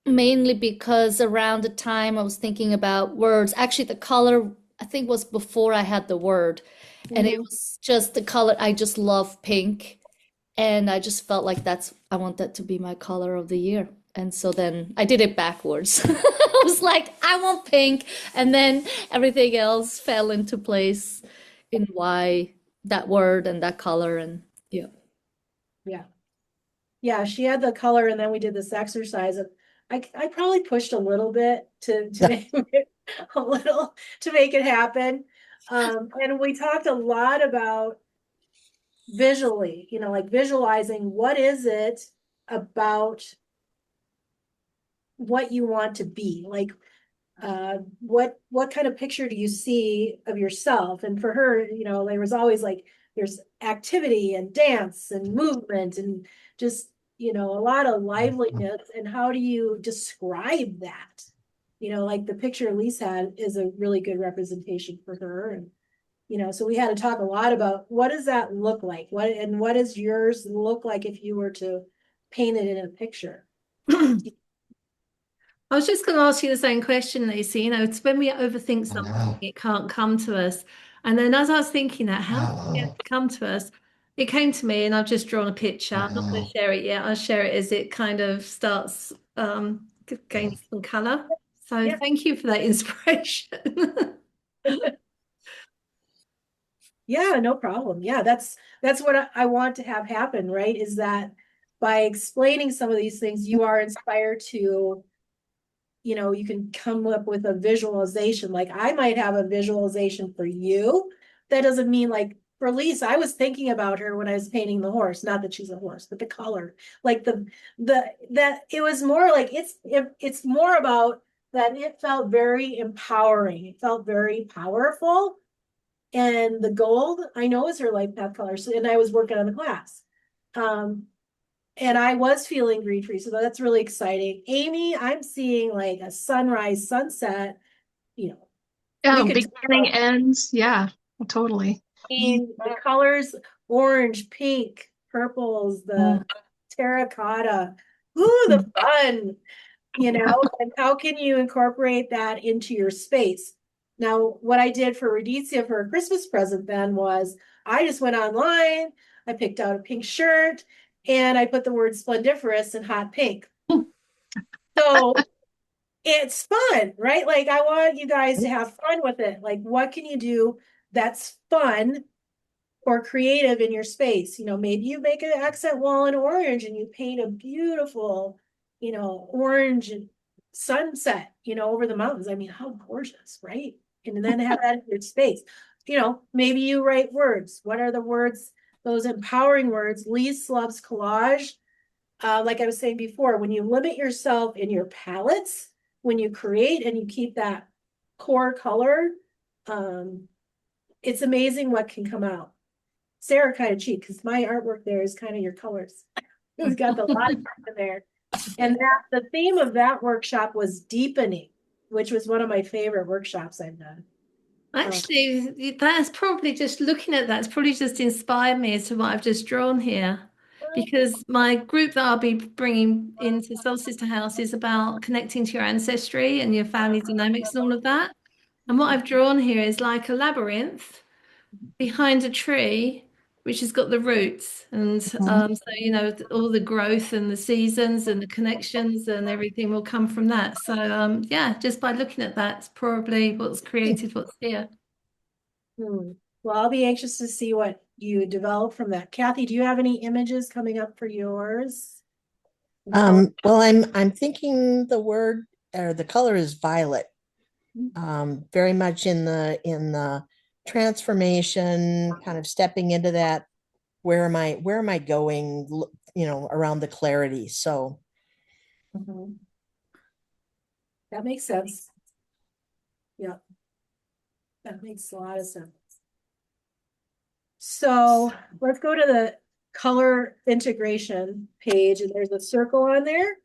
mainly because around the time I was thinking about words, actually the color I think was before I had the word, and it was just the color. I just love pink, and I just felt like I want that to be my color of the year. And so then I did it backwards. I was like, I want pink, and then everything else fell into place in why that word and that color, and yeah. Yeah, she had the color, and then we did this exercise of I probably pushed a little bit to make it a little to make it happen. And we talked a lot about visually, like visualizing what is it about what you want to be, like what kind of picture do you see of yourself? And for her, there was always like there's activity and dance and movement and just a lot of liveliness. And how do you describe that? Like the picture Elise had is a really good representation for her. And so we had to talk a lot about what does that look like, what does yours look like if you were to paint it in a picture. I was just going to ask you the same question, Lucy. It's when we overthink something, it can't come to us. And then as I was thinking that, how does it come to us? It came to me, and I've just drawn a picture. I'm not going to share it yet. I'll share it as it kind of starts gaining some color. So Yeah. thank you for that inspiration. Yeah, no problem. Yeah, that's what I want to have happen, right? Is that by explaining some of these things, you are inspired to, you can come up with a visualization. Like I might have a visualization for you. That doesn't mean like for Lisa, I was thinking about her when I was painting the horse. Not that she's a horse, but the color, like that it was more like it's more about that it felt very empowering. It felt very powerful. And the gold, I know, is her life path color. So, and I was working on the class. And I was feeling green tree, so that's really exciting. Amy, I'm seeing like a sunrise, sunset, Yeah, beginning, ends. Yeah, totally. The colors, orange, pink, purples, the terracotta. Ooh, the fun, and how can you incorporate that into your space? Now, what I did for Raditya for a Christmas present then was I just went online, I picked out a pink shirt, and I put the word splendiferous in hot pink. So it's fun, right? Like I want you guys to have fun with it. Like what can you do that's fun or creative in your space? Maybe you make an accent wall in orange and you paint a beautiful, orange sunset, over the mountains. I mean, how gorgeous, right? And then have that in your space. Maybe you write words. What are the words? Those empowering words. Lise loves collage. Like I was saying before, when you limit yourself in your palettes, when you create and you keep that core color, it's amazing what can come out. Sarah kind of cheat because my artwork there is kind of your colors. We've got a lot of stuff in there. And the theme of that workshop was deepening, which was one of my favorite workshops I've done. Actually, that's probably just looking at that's probably just inspired me as to what I've just drawn here. Because my group that I'll be bringing into Soul Sister House is about connecting to your ancestry and your family dynamics and all of that. And what I've drawn here is like a labyrinth behind a tree, which has got the roots. And so, all the growth and the seasons and the connections and everything will come from that. So, yeah, just by looking at that, it's probably what's created what's here. Well, I'll be anxious to see what you develop from that. Kathy, do you have any images coming up for yours? Well, I'm thinking the word or the color is violet. Very much in the transformation, kind of stepping into that. Where am I going? Around the clarity. So that makes sense. Yeah, that makes a lot of sense. So let's go to the color integration page, and there's a circle on there.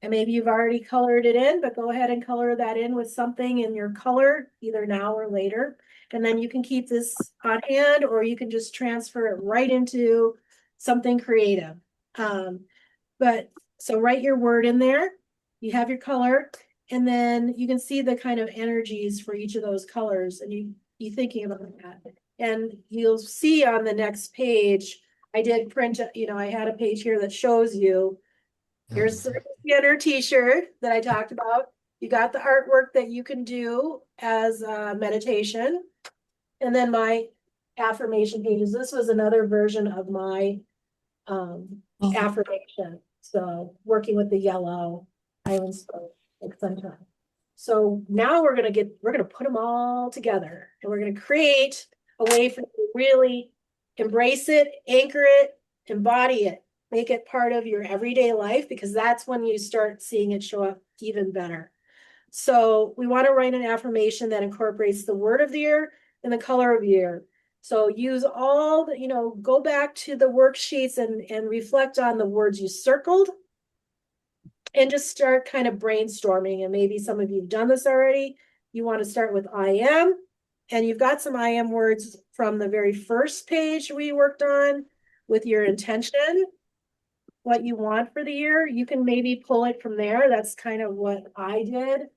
And maybe you've already colored it in, but go ahead and color that in with something in your color, either now or later. And then you can keep this on hand, or you can just transfer it right into something creative. But so write your word in there. You have your color, and then you can see the kind of energies for each of those colors, and you thinking about that. And you'll see on the next page, I did print, I had a page here that shows you. Here's the scanner t-shirt that I talked about. You got the artwork that you can do as a meditation. And then my affirmation pages. This was another version of my affirmation. So working with the yellow island spoke like sunshine. So now we're gonna put them all together, and we're gonna create a way for you to really embrace it, anchor it, embody it, make it part of your everyday life, because that's when you start seeing it show up even better. So we want to write an affirmation that incorporates the word of the year and the color of the year. So use all the, go back to the worksheets and reflect on the words you circled, and just start kind of brainstorming. And maybe some of you have done this already. You want to start with I am, and you've got some I am words from the very first page we worked on with your intention, what you want for the year. You can maybe pull it from there. That's kind of what I did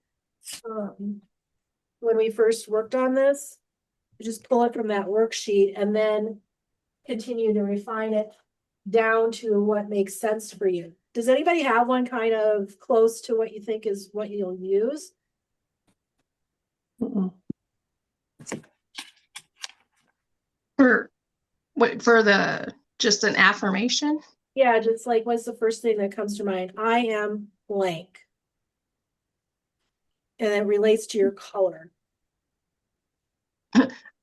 when we first worked on this. Just pull it from that worksheet and then continue to refine it down to what makes sense for you. Does anybody have one kind of close to what you think is what you'll use? For the just an affirmation? Yeah, just like what's the first thing that comes to mind? I am blank. And it relates to your color.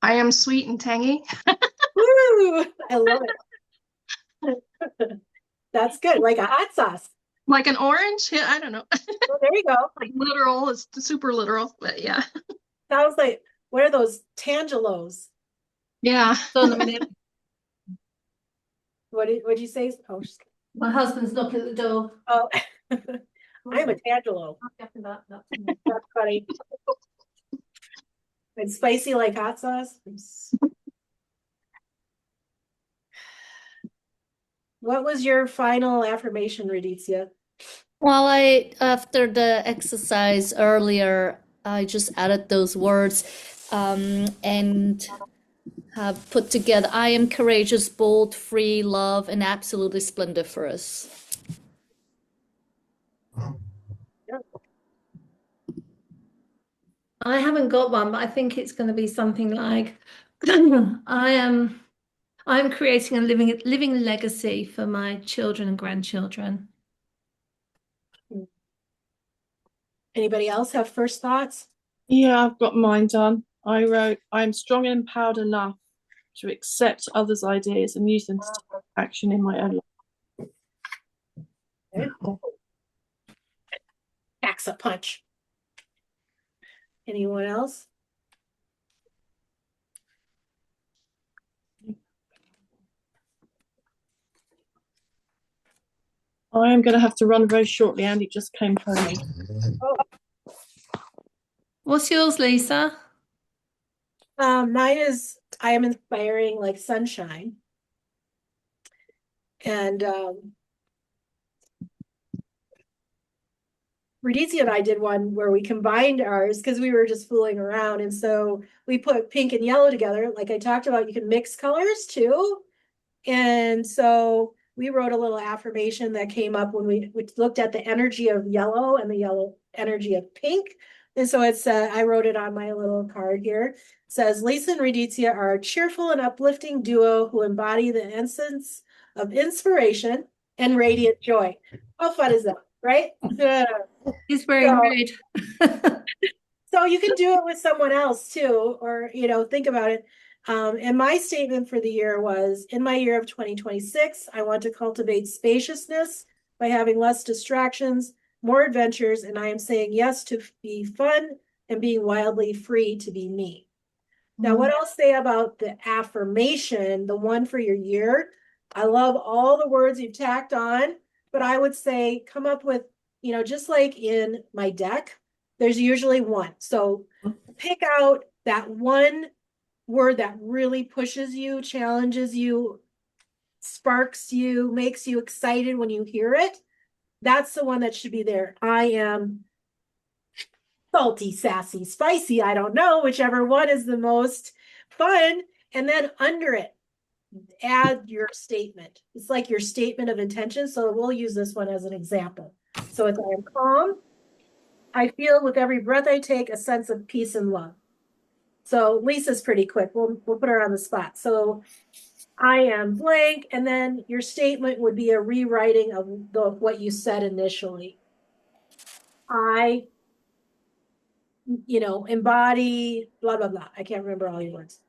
I am sweet and tangy. Woo! I love it. That's good. Like a hot sauce. Like an orange? Yeah, I don't know. Well, there you go. Like literal, it's super literal, but yeah. Sounds like, what are those tangelos? Yeah. So in a minute, What'd you say? Oh, my husband's knocking at the door. oh. I'm a tangelo. That's funny. It's spicy like hot sauce. What was your final affirmation, Raditya? Well, after the exercise earlier, I just added those words and have put together, I am courageous, bold, free, love, and absolutely splendiferous. I haven't got one, but I think it's going to be something like I'm creating a living legacy for my children and grandchildren. Anybody else have first thoughts? Yeah, I've got mine done. I wrote, I'm strong and empowered enough to accept others' ideas and use them to take action in my own life. Okay. Packs a punch. Anyone else? I am going to have to run very shortly. Andy just came home. What's yours, Lisa? Mine is I am inspiring like sunshine. And Raditya and I did one where we combined ours because we were just fooling around. And so we put pink and yellow together. Like I talked about, you can mix colors too. And so we wrote a little affirmation that came up when we looked at the energy of yellow and the yellow energy of pink. And so it's, I wrote it on my little card here. It says, Lisa and Raditya are a cheerful and uplifting duo who embody the essence of inspiration and radiant joy. How fun is that, right? He's wearing red. So you can do it with someone else too, or, think about it. And my statement for the year was, in my year of 2026, I want to cultivate spaciousness by having less distractions, more adventures, and I am saying yes to be fun and being wildly free to be me. Now, what I'll say about the affirmation, the one for your year, I love all the words you've tacked on, but I would say come up with, just like in my deck, there's usually one. So pick out that one word that really pushes you, challenges you, sparks you, makes you excited when you hear it. That's the one that should be there. I am salty, sassy, spicy. I don't know, whichever one is the most fun. And then under it, add your statement. It's like your statement of intention. So we'll use this one as an example. So it's I am calm. I feel with every breath I take a sense of peace and love. So Lisa's pretty quick. We'll put her on the spot. So I am blank, and then your statement would be a rewriting of what you said initially. I, embody blah blah blah. I can't remember all your words.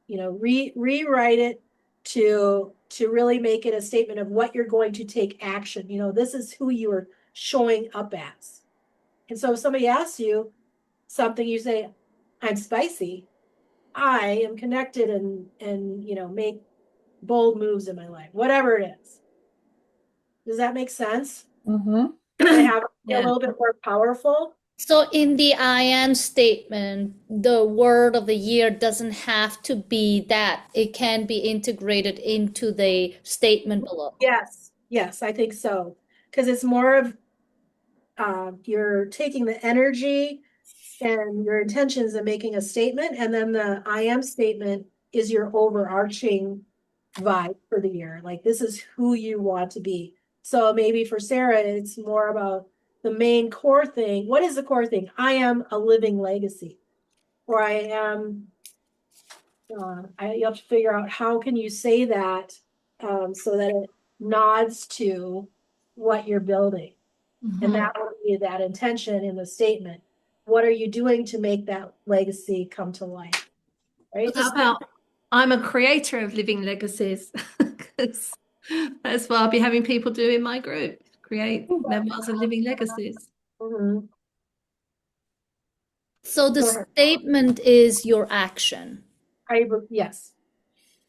Rewrite it to really make it a statement of what you're going to take action. This is who you are showing up as. And so if somebody asks you something, you say, I'm spicy. I am connected and make bold moves in my life, whatever it is. Does that make sense? Mm-hmm. And have it be a Yeah. little bit more powerful. So in the I am statement, the word of the year doesn't have to be that. It can be integrated into the statement below. Yes, I think so. Because it's more of you're taking the energy and your intentions and making a statement, and then the I am statement is your overarching vibe for the year. Like this is who you want to be. So maybe for Sarah, it's more about the main core thing. What is the core thing? I am a living legacy, or I am. You have to figure out how can you say that so that it nods to what you're building, and that will be that intention in the statement. What are you doing to make that legacy come to life? Right? How about I'm a creator of living legacies? Because that's what I'll be having people do in my group, create memoirs of living legacies. Mhm. So the Go ahead. statement is your action. Yes.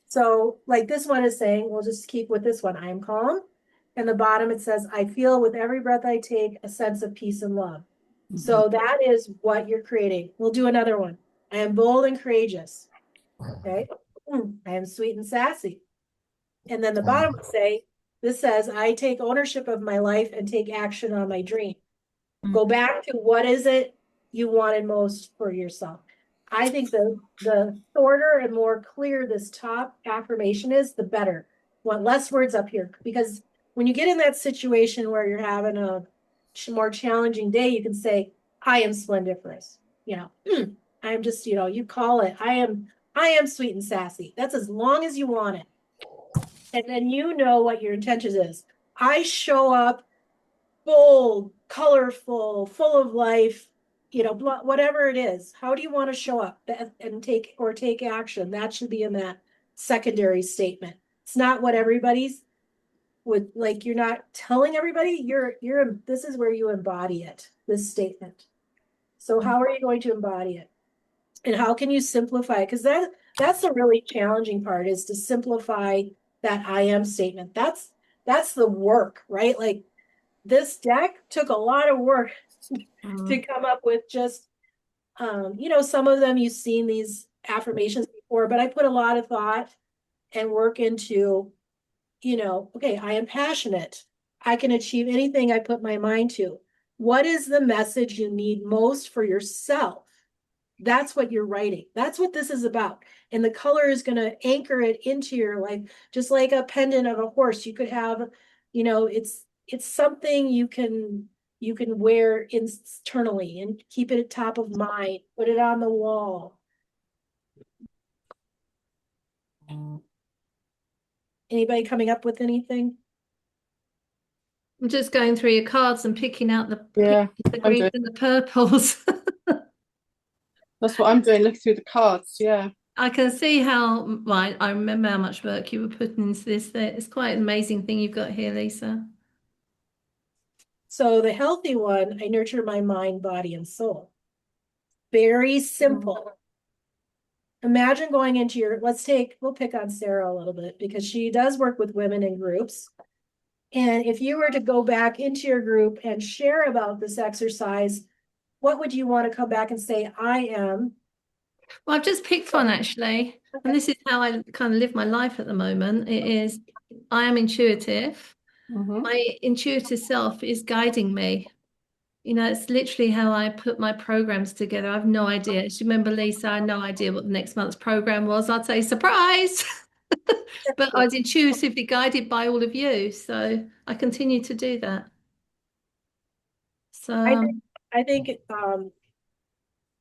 So like this one is saying, we'll just keep with this one. I am calm. And the bottom it says, I feel with every breath I take a sense of peace and love. So that is what you're creating. We'll do another one. I am bold and courageous. Okay. I am sweet and sassy. And then the bottom would say, this says, I take ownership of my life and take action on my dream. Go back to what is it you wanted most for yourself. I think the shorter and more clear this top affirmation is, the better. Want less words up here, because when you get in that situation where you're having a more challenging day, you can say, I am splendiferous. I am just, you call it, I am sweet and sassy. That's as long as you want it. And then what your intention is. I show up bold, colorful, full of life, whatever it is. How do you want to show up and take action? That should be in that secondary statement. It's not what everybody's would like. You're not telling everybody this is where you embody it, this statement. So how are you going to embody it? And how can you simplify it? Because that's the really challenging part, is to simplify that I am statement. That's the work, right? Like this deck took a lot of work Mm. to come up with just, you know, some of them you've seen these affirmations before, but I put a lot of thought and work into, you know, okay, I am passionate. I can achieve anything I put my mind to. What is the message you need most for yourself? That's what you're writing. That's what this is about. And the color is going to anchor it into your life, just like a pendant of a horse. You could have, you know, it's something you can wear internally and keep it at top of mind. Put it on the wall. Anybody coming up with anything? I'm just going through your cards and picking out the Yeah, the I'm greens doing. and the purples. That's what I'm doing. Looking through the cards. Yeah. I can see how, right, I remember how much work you were putting into this. It's quite an amazing thing you've got here, Lisa. So the healthy one, I nurture my mind, body, and soul. Very simple. Imagine going into your, we'll pick on Sarah a little bit because she does work with women in groups. And if you were to go back into your group and share about this exercise, what would you want to come back and say, I am? Well, I've just picked one actually, and this is how I kind of live my life at the moment. It is, I am intuitive. Mm-hmm. My intuitive self is guiding me. You know, it's literally how I put my programs together. I have no idea. Do you remember, Lisa? I had no idea what the next month's program was. I'd say surprise. But I was intuitively guided by all of you. So I continue to do that. So I think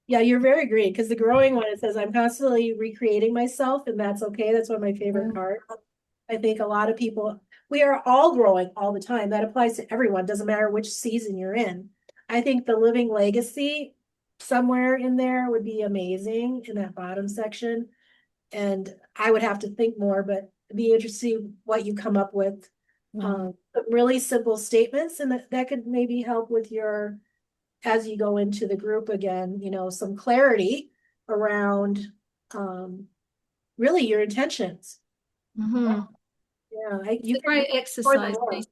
yeah, you're very green because the growing one, it says I'm constantly recreating myself, and that's okay. That's one of my favorite cards. I think a lot of people, we are all growing all the time. That applies to everyone. Doesn't matter which season you're in. I think the living legacy somewhere in there would be amazing in that bottom section. And I would have to think more, but it'd be interesting to see what you come up with. Some really simple statements, and that could maybe help with your, as you go into the group again, you know, some clarity around really your intentions. mhm. Yeah, It's you a can great explore exercise, more. Lisa.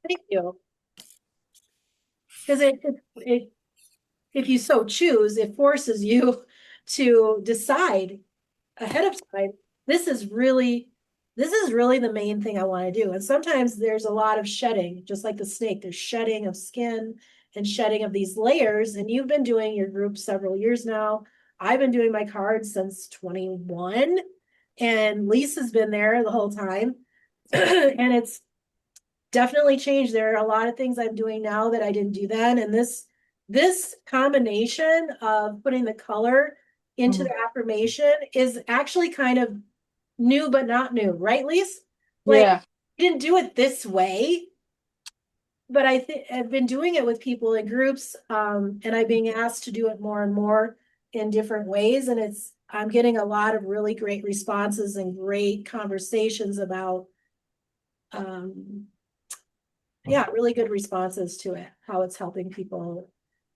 Thank you. Because it, if you so choose, it forces you to decide ahead of time. This is really, this is really the main thing I want to do. And sometimes there's a lot of shedding, just like the snake. There's shedding of skin and shedding of these layers. And you've been doing your group several years now. I've been doing my cards since 21, and Lisa's been there the whole time. And it's definitely changed. There are a lot of things I'm doing now that I didn't do then. And this combination of putting the color into the affirmation is actually kind of new, but not new, right, Lise? Like, Yeah. I didn't do it this way, but I think I've been doing it with people in groups, and I'm being asked to do it more and more in different ways. And I'm getting a lot of really great responses and great conversations about, yeah, really good responses to it, how it's helping people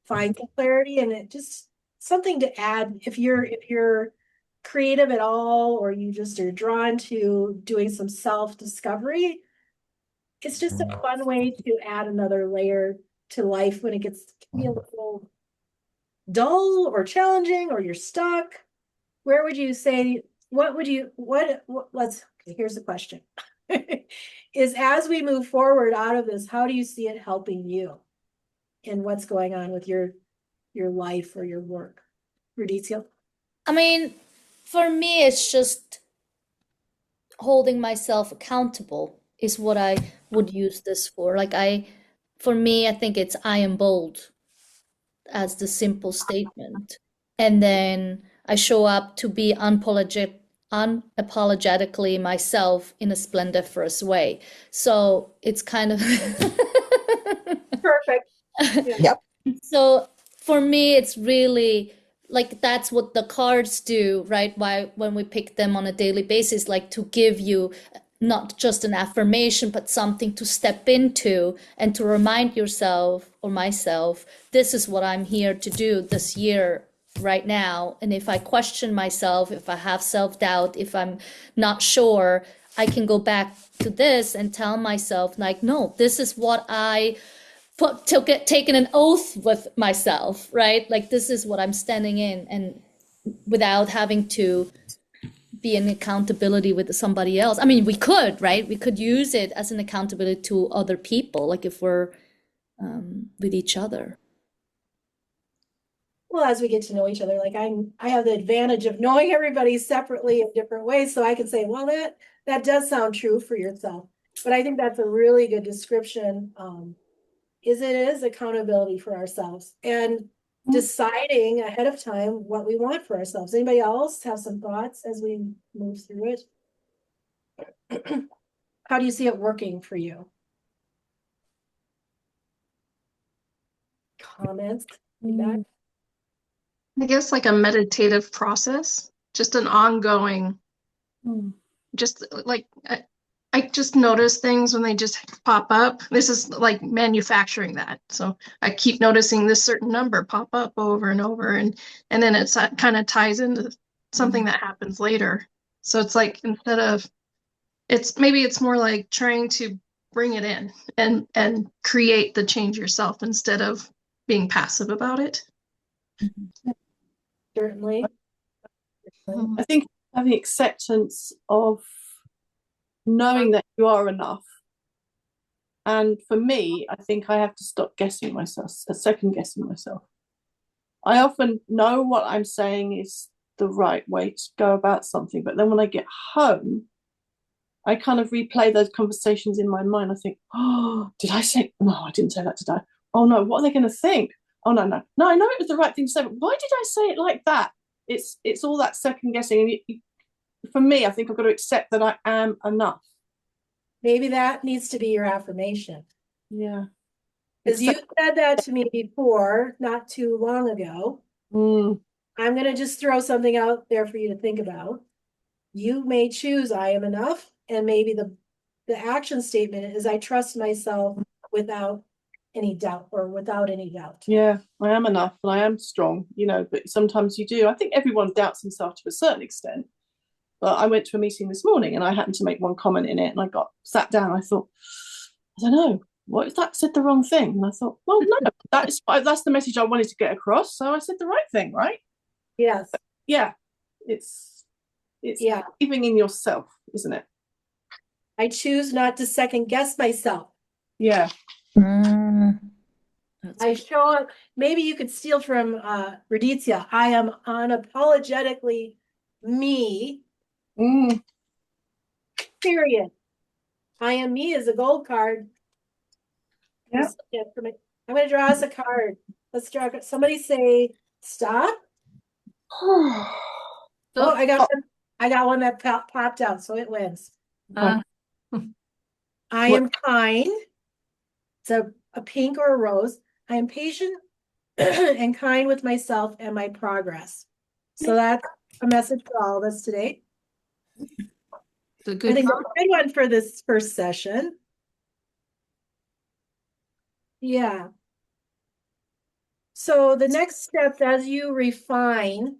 find some clarity, and it just something to add if you're creative at all, or you just are drawn to doing some self-discovery. It's just a fun way to add another layer to life when it gets to be a little dull or challenging, or you're stuck. Where would you say, what would you, let's, okay, here's the question. Is as we move forward out of this, how do you see it helping you? And what's going on with your life or your work? Rodizio? I mean, for me, it's just holding myself accountable is what I would use this for. For me, I think it's I am bold as the simple statement. And then I show up to be unapologetically myself in a splendiferous way. So it's kind of Perfect. Yep. so for me, it's really like that's what the cards do, right? Why when we pick them on a daily basis, like to give you not just an affirmation, but something to step into and to remind yourself or myself, this is what I'm here to do this year right now. And if I question myself, if I have self-doubt, if I'm not sure, I can go back to this and tell myself, like, no, this is what I taken an oath with myself, right? Like this is what I'm standing in, and without having to be in accountability with somebody else. I mean, we could, right? We could use it as an accountability to other people, like if we're with each other. Well, as we get to know each other, like I have the advantage of knowing everybody separately in different ways, so I can say, well, that does sound true for yourself. But I think that's a really good description. It is accountability for ourselves and deciding ahead of time what we want for ourselves. Anybody else have some thoughts as we move through it? How do you see it working for you? Comments? Feedback? I guess like a meditative process, just an ongoing, just like I just notice things when they just pop up. This is like manufacturing that. So I keep noticing this certain number pop up over and over, and then it's kind of ties into something that happens later. So it's like instead of it's more like trying to bring it in and create the change yourself instead of being passive about it. Certainly. I think having acceptance of knowing that you are enough. And for me, I think I have to stop guessing myself, second guessing myself. I often know what I'm saying is the right way to go about something, but then when I get home, I kind of replay those conversations in my mind. I think, oh, did I say, no, I didn't say that, did I? Oh no, what are they going to think? Oh no, I know it was the right thing to say, but why did I say it like that? It's all that second guessing. And for me, I think I've got to accept that I am enough. Maybe that needs to be your affirmation. Yeah. Because you said that to me before, not too long ago. I'm going to just throw something out there for you to think about. You may choose I am enough, and maybe the action statement is I trust myself without any doubt or without any doubt. Yeah, I am enough and I am strong, but sometimes you do. I think everyone doubts himself to a certain extent. But I went to a meeting this morning and I happened to make one comment in it, and I got sat down and I thought, I don't know, what if that said the wrong thing? And I thought, well, no, that's the message I wanted to get across. So I said the right thing, right? Yes. But yeah, it's believing in yourself, isn't it? I choose not to second guess myself. Yeah. I show up. Maybe you could steal from Raditya. I am unapologetically me. Period. I am me is a gold card. Yeah. I'm going to draw us a card. Let's draw. Somebody say stop. Oh, I got one that popped out, so it wins. I am kind. It's a pink or a rose. I am patient and kind with myself and my progress. So that's a message for all of us today. I think it's a good one for this first session. Yeah. So the next step, as you refine,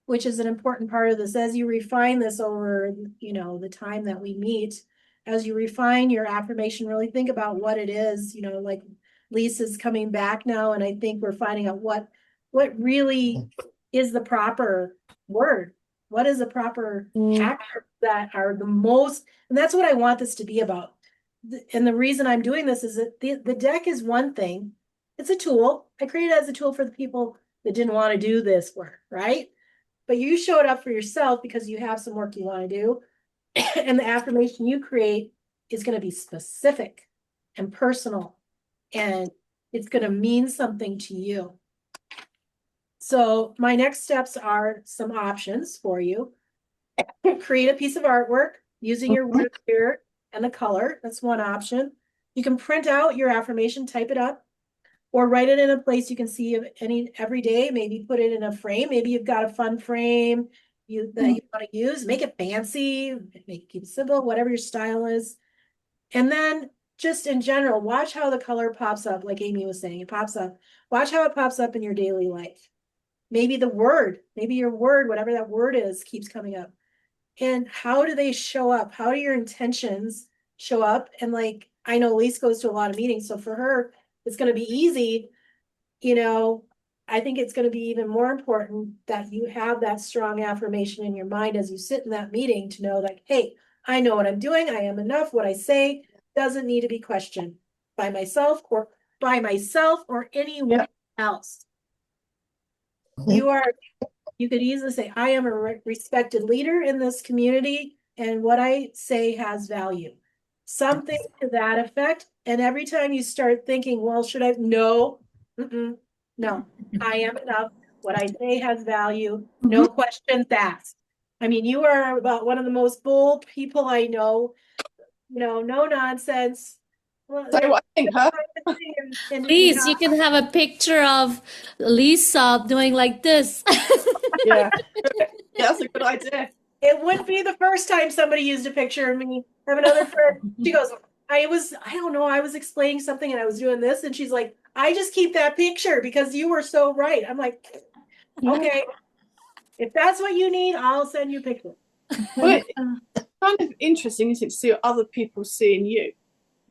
which is an important part of this, as you refine this over, the time that we meet, as you refine your affirmation, really think about what it is, like Lisa's coming back now, and I think we're finding out what really is the proper word. What is the proper actions that are the most, and that's what I want this to be about. And the reason I'm doing this is that the deck is one thing. It's a tool. I created it as a tool for the people that didn't want to do this work, right? But you showed up for yourself because you have some work you want to do. And the affirmation you create is going to be specific and personal, and it's going to mean something to you. So my next steps are some options for you. Create a piece of artwork using your word spirit and the color. That's one option. You can print out your affirmation, type it up, or write it in a place you can see every day. Maybe put it in a frame. Maybe you've got a fun frame that you want to use. Make it fancy, keep it simple, whatever your style is. And then just in general, watch how the color pops up, like Amy was saying, it pops up. Watch how it pops up in your daily life. Maybe your word, whatever that word is, keeps coming up. And how do they show up? How do your intentions show up? And I know Lise goes to a lot of meetings. So for her, it's going to be easy, you know, I think it's going to be even more important that you have that strong affirmation in your mind as you sit in that meeting to know that, hey, I know what I'm doing. I am enough. What I say doesn't need to be questioned by myself or anyone else. You could easily say, I am a respected leader in this community, and what I say has value. Something to that effect. And every time you start thinking, well, should I? No, no, I am enough. What I say has value. No questions asked. I mean, you are about one of the most bold people I know. No nonsense. Well, Say what I think, huh? Please, you can have a picture of Lisa doing like this. Yeah. Yeah, that's a good idea. It wouldn't be the first time somebody used a picture of me. I have another friend. She goes, I don't know, I was explaining something and I was doing this. And she's like, I just keep that picture because you were so right. I'm like, okay, if that's what you need, I'll send you a picture. Well, it's kind of interesting, isn't it, to see what other people see in you,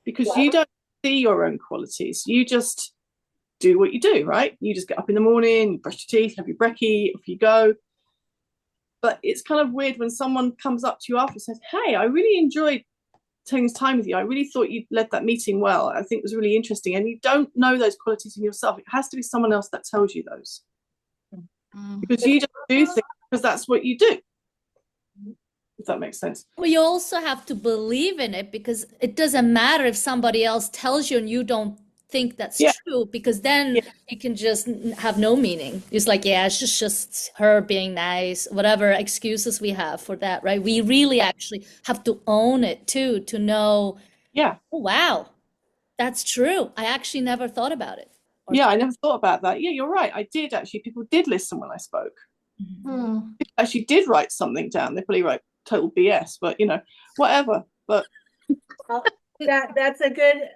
because you don't see your own qualities. You just do what you do, right? You just get up in the morning, you brush your teeth, have your brekkie, off you go. But it's kind of weird when someone comes up to you after and says, hey, I really enjoyed taking time with you. I really thought you led that meeting well. I think it was really interesting. And you don't know those qualities in yourself. It has to be someone else that tells you those. Because you just do things because that's what you do. If that makes sense. Well, you also have to believe in it, because it doesn't matter if somebody else tells you and you don't think that's true, because then it can just have no meaning. It's like, yeah, it's just her being nice, whatever excuses we have for that, right? We really actually have to own it too, to know, oh, wow, that's true. I actually never thought about it. Yeah, I never thought about that. Yeah, you're right. I did actually. People did listen when I spoke. Mm. Actually did write something down. They probably wrote total BS, but whatever. But that's a good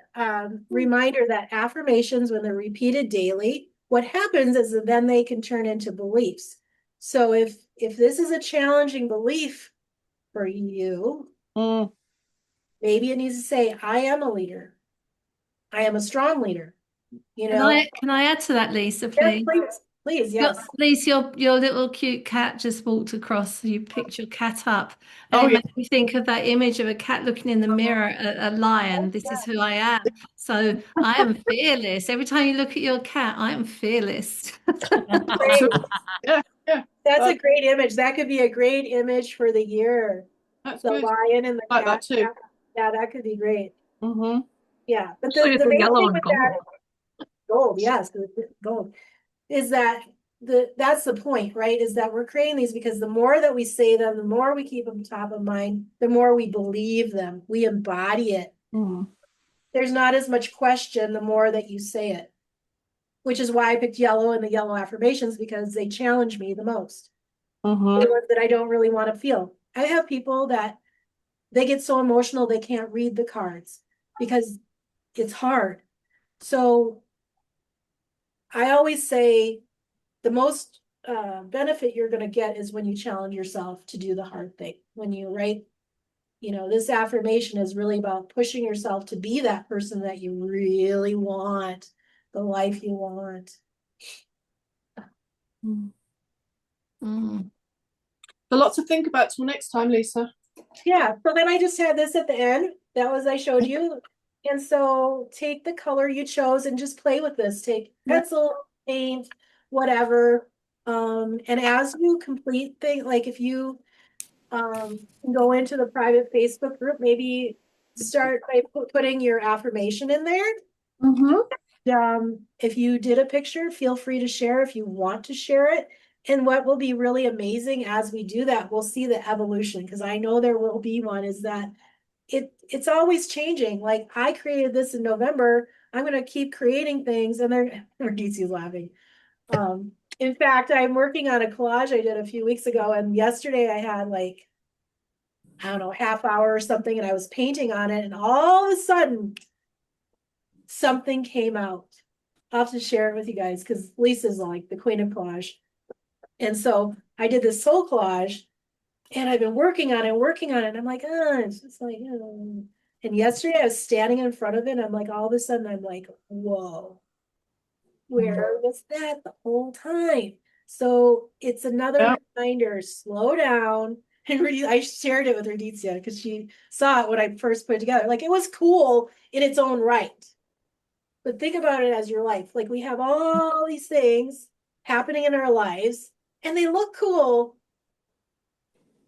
reminder that affirmations, when they're repeated daily, what happens is that then they can turn into beliefs. So if this is a challenging belief for you, maybe it needs to say, I am a leader. I am a strong leader. Can I add to that, Lisa, please? Please, yes. Lisa, your little cute cat just walked across. You picked your cat up. And it makes me think of that image of a cat looking in the mirror at a lion. This is who I am. So I am fearless. Every time you look at your cat, I am fearless. yeah. That's a great image. That could be a great image for the year. That's the good. lion and the like cat. That too. Yeah, that could be great. Yeah, but So the it's main yellow thing and with gold, yes, gold, is that that's the point, right? Is that we're creating these because the more that we say them, the more we keep them top of mind, the more we believe them, we embody it. There's not as much question the more that you say it, which is why I picked yellow and the yellow affirmations, because they challenge me the most. The ones that I don't really want to feel. I have people that they get so emotional they can't read the cards because it's hard. So I always say the most benefit you're going to get is when you challenge yourself to do the hard thing. When you write, this affirmation is really about pushing yourself to be that person that you really want, the life you want. A lot to think about till next time, Lisa. Yeah, so then I just had this at the end. That was I showed you. And so take the color you chose and just play with this. Take pencil, paint, whatever. And as you complete things, like if you go into the private Facebook group, maybe start by putting your affirmation in there. If you did a picture, feel free to share if you want to share it. And what will be really amazing as we do that, we'll see the evolution, because I know there will be one, is that it's always changing. Like I created this in November. I'm going to keep creating things, and they're DC's laughing. In fact, I'm working on a collage I did a few weeks ago, and yesterday I had like, I don't know, half hour or something, and I was painting on it, and all of a sudden something came out. I'll have to share it with you guys because Lisa's like the queen of collage. And so I did this soul collage, and I've been working on it. And I'm like, it's just like, And yesterday I was standing in front of it and I'm like, all of a sudden I'm like, whoa, where was that the whole time? So it's another Yeah. reminder, slow down. And I shared it with Raditya because she saw it when I first put it together. Like it was cool in its own right. But think about it as your life. Like we have all these things happening in our lives and they look cool.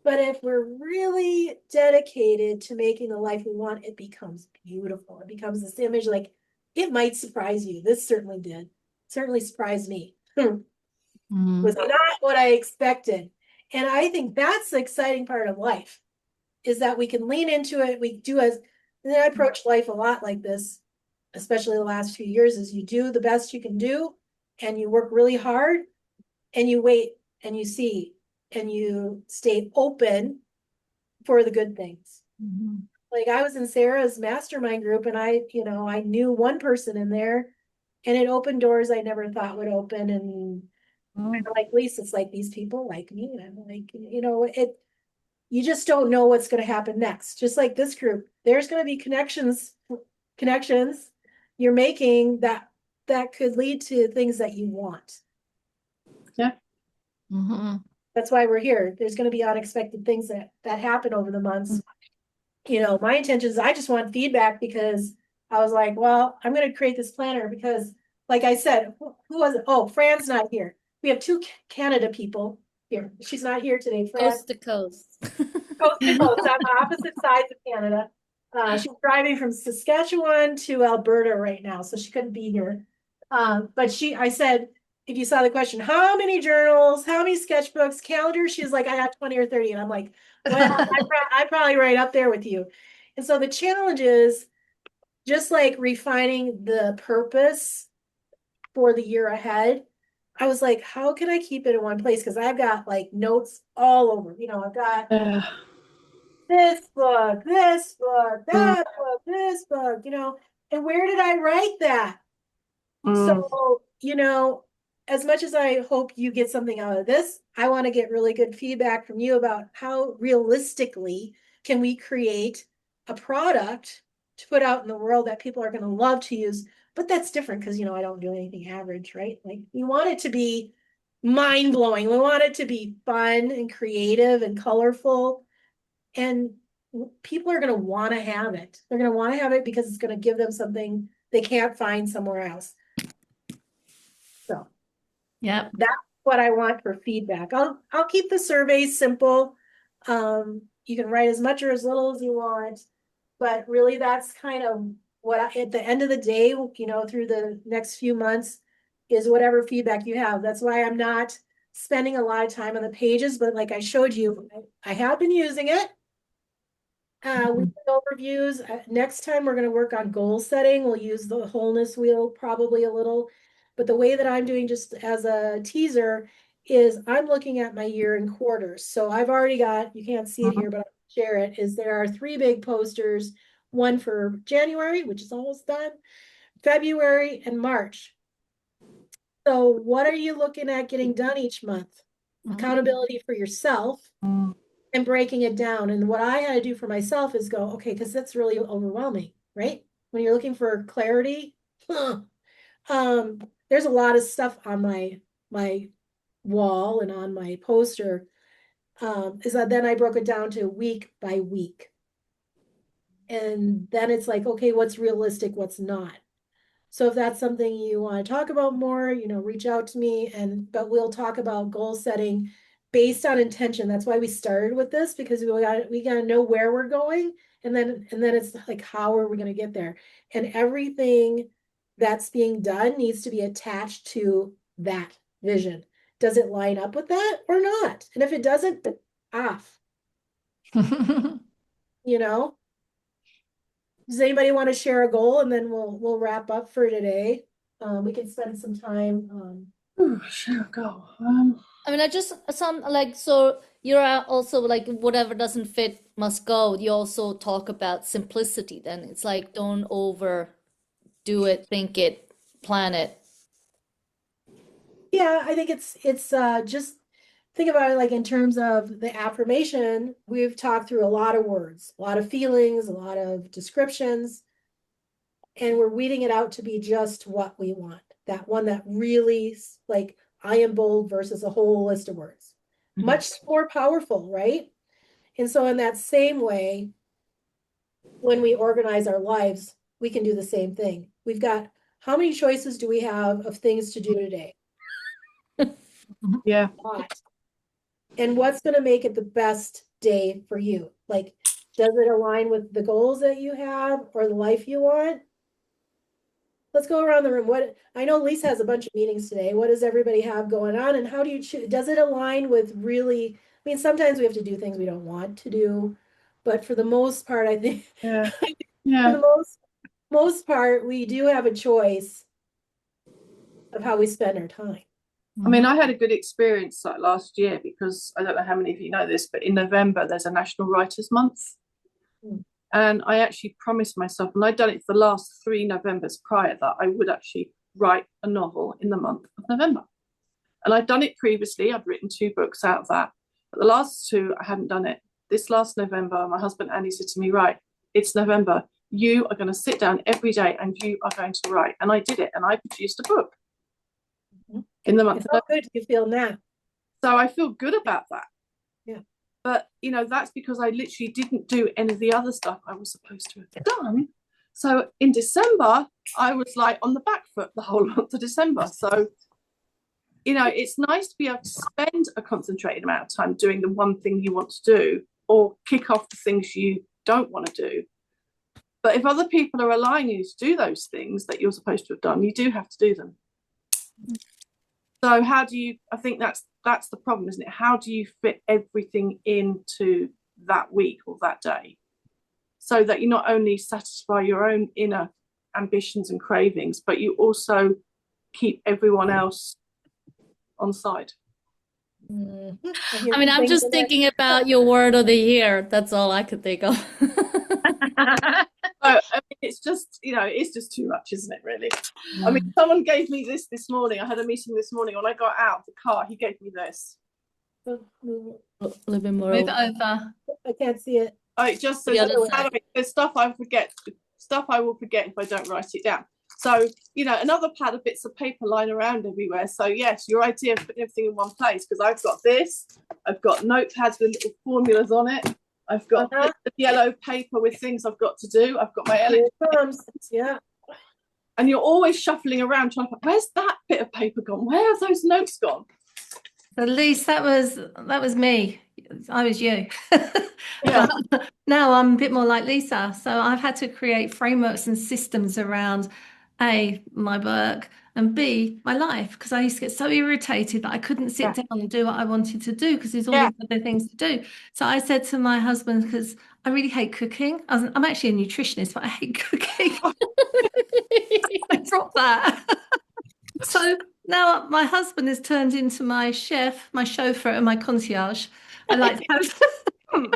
But if we're really dedicated to making the life we want, it becomes beautiful. It becomes this image like it might surprise you. This certainly did. Certainly surprised me. Was not what I expected. And I think that's the exciting part of life is that we can lean into it. We do as, and I approach life a lot like this, especially the last few years, is you do the best you can do and you work really hard and you wait and you see and you stay open for the good things. Like I was in Sarah's mastermind group and I knew one person in there and it opened doors I never thought would open. And I'm like, Lisa, it's like these people like me. And I'm like, you just don't know what's going to happen next. Just like this group, there's going to be connections you're making that could lead to things that you want. Yeah. That's why we're here. There's going to be unexpected things that happen over the months. My intention is I just want feedback because I was like, well, I'm going to create this planner because, like I said, who was it? Oh, Fran's not here. We have two Canada people here. She's not here today. Fran, Coast to coast. coast to coast on opposite sides of Canada. She's driving from Saskatchewan to Alberta right now, so she couldn't be here. But I said, if you saw the question, how many journals, how many sketchbooks, calendars? She's like, I have 20 or 30. And I'm like, well, I'm probably right up there with you. And so the challenge is just like refining the purpose for the year ahead. I was like, how can I keep it in one place? Because I've got like notes all over. I've got this book, that book, this book, and where did I write that? So, as much as I hope you get something out of this, I want to get really good feedback from you about how realistically can we create a product to put out in the world that people are going to love to use. But that's different because, I don't do anything average, right? Like we want it to be mind blowing. We want it to be fun and creative and colorful. And people are going to want to have it. They're going to want to have it because it's going to give them something they can't find somewhere else. So Yeah. that's what I want for feedback. I'll keep the surveys simple. You can write as much or as little as you want, but really that's kind of what at the end of the day, through the next few months is whatever feedback you have. That's why I'm not spending a lot of time on the pages, but like I showed you, I have been using it. Weekly overviews. Next time we're going to work on goal setting. We'll use the wholeness wheel probably a little, but the way that I'm doing just as a teaser is I'm looking at my year in quarters. So I've already got, you can't see it here, but I'll share it, is there are 3 big posters, one for January, which is almost done, February, and March. So what are you looking at getting done each month? Accountability for yourself and breaking it down. And what I had to do for myself is go, okay, because that's really overwhelming, right? When you're looking for clarity, there's a lot of stuff on my wall and on my poster. Is that then I broke it down to week by week. And then it's like, okay, what's realistic, what's not. So if that's something you want to talk about more, reach out to me but we'll talk about goal setting based on intention. That's why we started with this, because we got to know where we're going. And then it's like, how are we going to get there? And everything that's being done needs to be attached to that vision. Does it line up with that or not? And if it doesn't, off, Does anybody want to share a goal and then we'll wrap up for today? We can spend some time. Sure, go. I mean, I just so you're also like whatever doesn't fit must go. You also talk about simplicity. Then it's like don't overdo it, think it, plan it. Yeah, I think it's just think about it like in terms of the affirmation, we've talked through a lot of words, a lot of feelings, a lot of descriptions, and we're weeding it out to be just what we want. That one that really, like, I am bold versus a whole list of words. Much more powerful, right? And so in that same way, when we organize our lives, we can do the same thing. We've got, how many choices do we have of things to do today? Yeah. A lot. And what's going to make it the best day for you? Like, does it align with the goals that you have or the life you want? Let's go around the room. What, I know Lisa has a bunch of meetings today. What does everybody have going on? And how do you choose? Does it align with really, I mean, sometimes we have to do things we don't want to do, but for the most part, I think Yeah. for Yeah. the most part, we do have a choice of how we spend our time. I mean, I had a good experience like last year because I don't know how many of you know this, but in November there's a National Writers Month. Mm. And I actually promised myself, and I'd done it for the last 3 Novembers prior, that I would actually write a novel in the month of November. And I'd done it previously. I'd written 2 books out of that. But the last 2, I hadn't done it. This last November, my husband Andy said to me, right, it's November. You are going to sit down every day and you are going to write. And I did it, and I produced a book in the month. How good do you feel now? So I feel good about that. Yeah. But, you know, that's because I literally didn't do any of the other stuff I was supposed to have done. So in December, I was like on the back foot the whole month of December. So, you know, it's nice to be able to spend a concentrated amount of time doing the one thing you want to do or kick off the things you don't want to do. But if other people are allowing you to do those things that you're supposed to have done, you do have to do them. So how do you, I think that's the problem, isn't it? How do you fit everything into that week or that day so that you not only satisfy your own inner ambitions and cravings, but you also keep everyone else on side? I mean, I'm just thinking about your word of the year. That's all I could think of. I mean, it's just, you know, it's just too much, isn't it, really? I mean, someone gave me this morning. I had a meeting this morning. When I got out of the car, he gave me this. A little bit more. Move it over. I can't see it. Oh, it just says there's stuff I forget, stuff I will forget if I don't write it down. So, you know, another pad of bits of paper lying around everywhere. So yes, your idea of putting everything in one place, because I've got this, I've got notepads with little formulas on it. I've got yellow paper with things I've got to do. I've got my electronics. Yeah. And you're always shuffling around trying to, where's that bit of paper gone? Where have those notes gone? At least that was me. I was you. Yeah. But now I'm a bit more like Lisa. So I've had to create frameworks and systems around A, my work, and B, my life, because I used to get so irritated that I couldn't sit down and do what I wanted to do because there's all these other things to do. So I said to my husband, because I really hate cooking. I'm actually a nutritionist, but I hate cooking. I dropped that. So now my husband has turned into my chef, my chauffeur, and my concierge. I like to have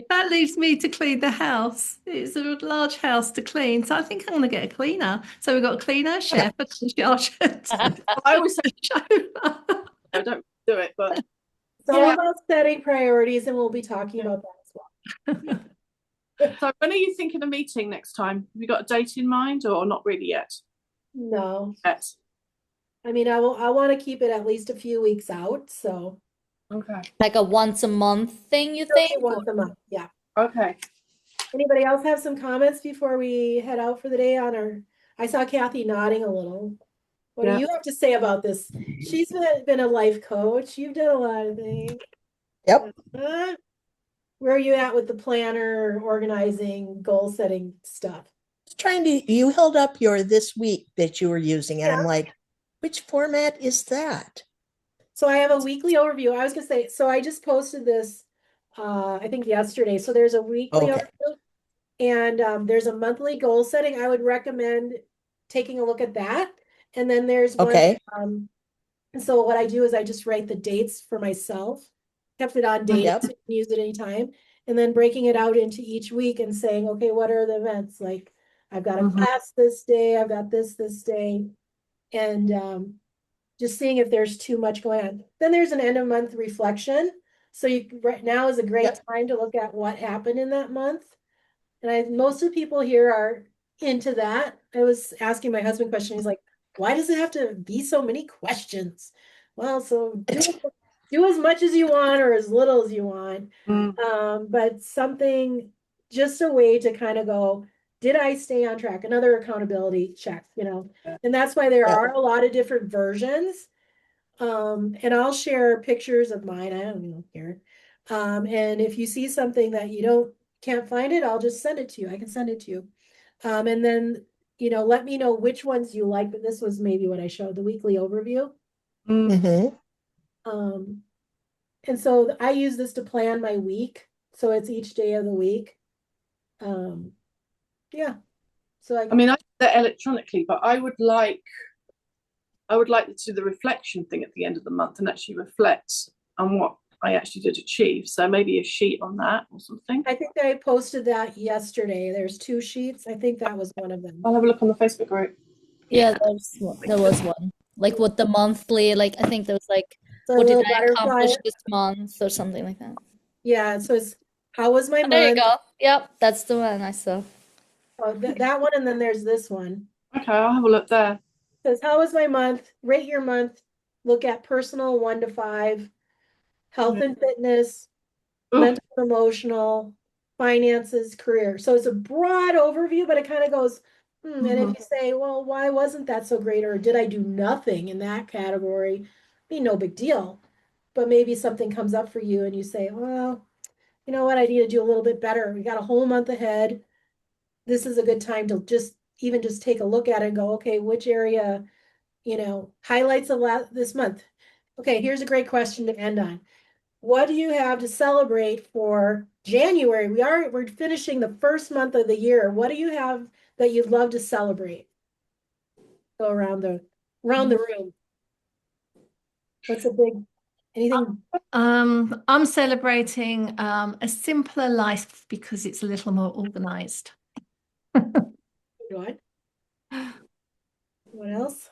that leaves me to clean the house. It's a large house to clean, so I think I'm going to get a cleaner. So we've got a cleaner, chef, a concierge. I always say chauffeur. I don't do it, but it's all about setting priorities, and we'll be talking about that as well. So when are you thinking of meeting next time? Have you got a date in mind or not really yet? No. Yet. I mean, I want to keep it at least a few weeks out, so. Okay. Like a once a month thing, you think? Once a month, yeah. Okay. Anybody else have some comments before we head out for the day on our, I saw Kathy nodding a little. What do you have to say about this? She's been a life coach. You've done a lot of things. Yep. Where are you at with the planner, organizing, goal setting stuff? You held up your this week that you were using, and I'm like, which format is that? So I have a weekly overview. I was gonna say, so I just posted this, I think yesterday. So there's a weekly overview, and there's a monthly goal setting. I would recommend taking a look at that. And then there's one. So what I do is I just write the dates for myself, kept it on dates, so you can use it anytime, and then breaking it out into each week and saying, okay, what are the events? Like, I've got a class this day, I've got this day, and just seeing if there's too much going on. Then there's an end of month reflection. So right now is a great Yep. time to look at what happened in that month. And most of the people here are into that. I was asking my husband question. He's like, why does it have to be so many questions? Well, so do as much as you want or as little as you want. But something, just a way to kind of go, did I stay on track? Another accountability check, and that's why there are a lot of different versions. And I'll share pictures of mine. I don't even care. And if you see something that you can't find it, I'll just send it to you. I can send it to you. And then, let me know which ones you like. But this was maybe what I showed, the weekly overview. Mhm. And so I use this to plan my week. So it's each day of the week. Yeah. So I mean, I do that electronically, but I would like to do the reflection thing at the end of the month and actually reflect on what I actually did achieve. So maybe a sheet on that or something. I think I posted that yesterday. There's 2 sheets. I think that was one of them. I'll have a look on the Facebook group. Yeah, there was one. Like what the monthly, like I think there was like, So what a did little I accomplish butterfly. this month or something like that. Yeah. So it's how was my There you month? go. Yep, that's the one I saw. Oh, that one, and then there's this one. Okay, I'll have a look there. It says, how was my month? Rate your month. Look at personal 1 to 5, health and fitness, mental and emotional, finances, career. So it's a broad overview, but it kind of goes, and if you say, well, why wasn't that so great? Or did I do nothing in that category? No big deal. But maybe something comes up for you and you say, well, you know what? I need to do a little bit better. We got a whole month ahead. This is a good time to just take a look at it and go, okay, which area, highlights of this month. Okay, here's a great question to end on. What do you have to celebrate for January? We're finishing the first month of the year. What do you have that you'd love to celebrate? Go around the room. What's anything? I'm celebrating a simpler life because it's a little more organized. What? What else?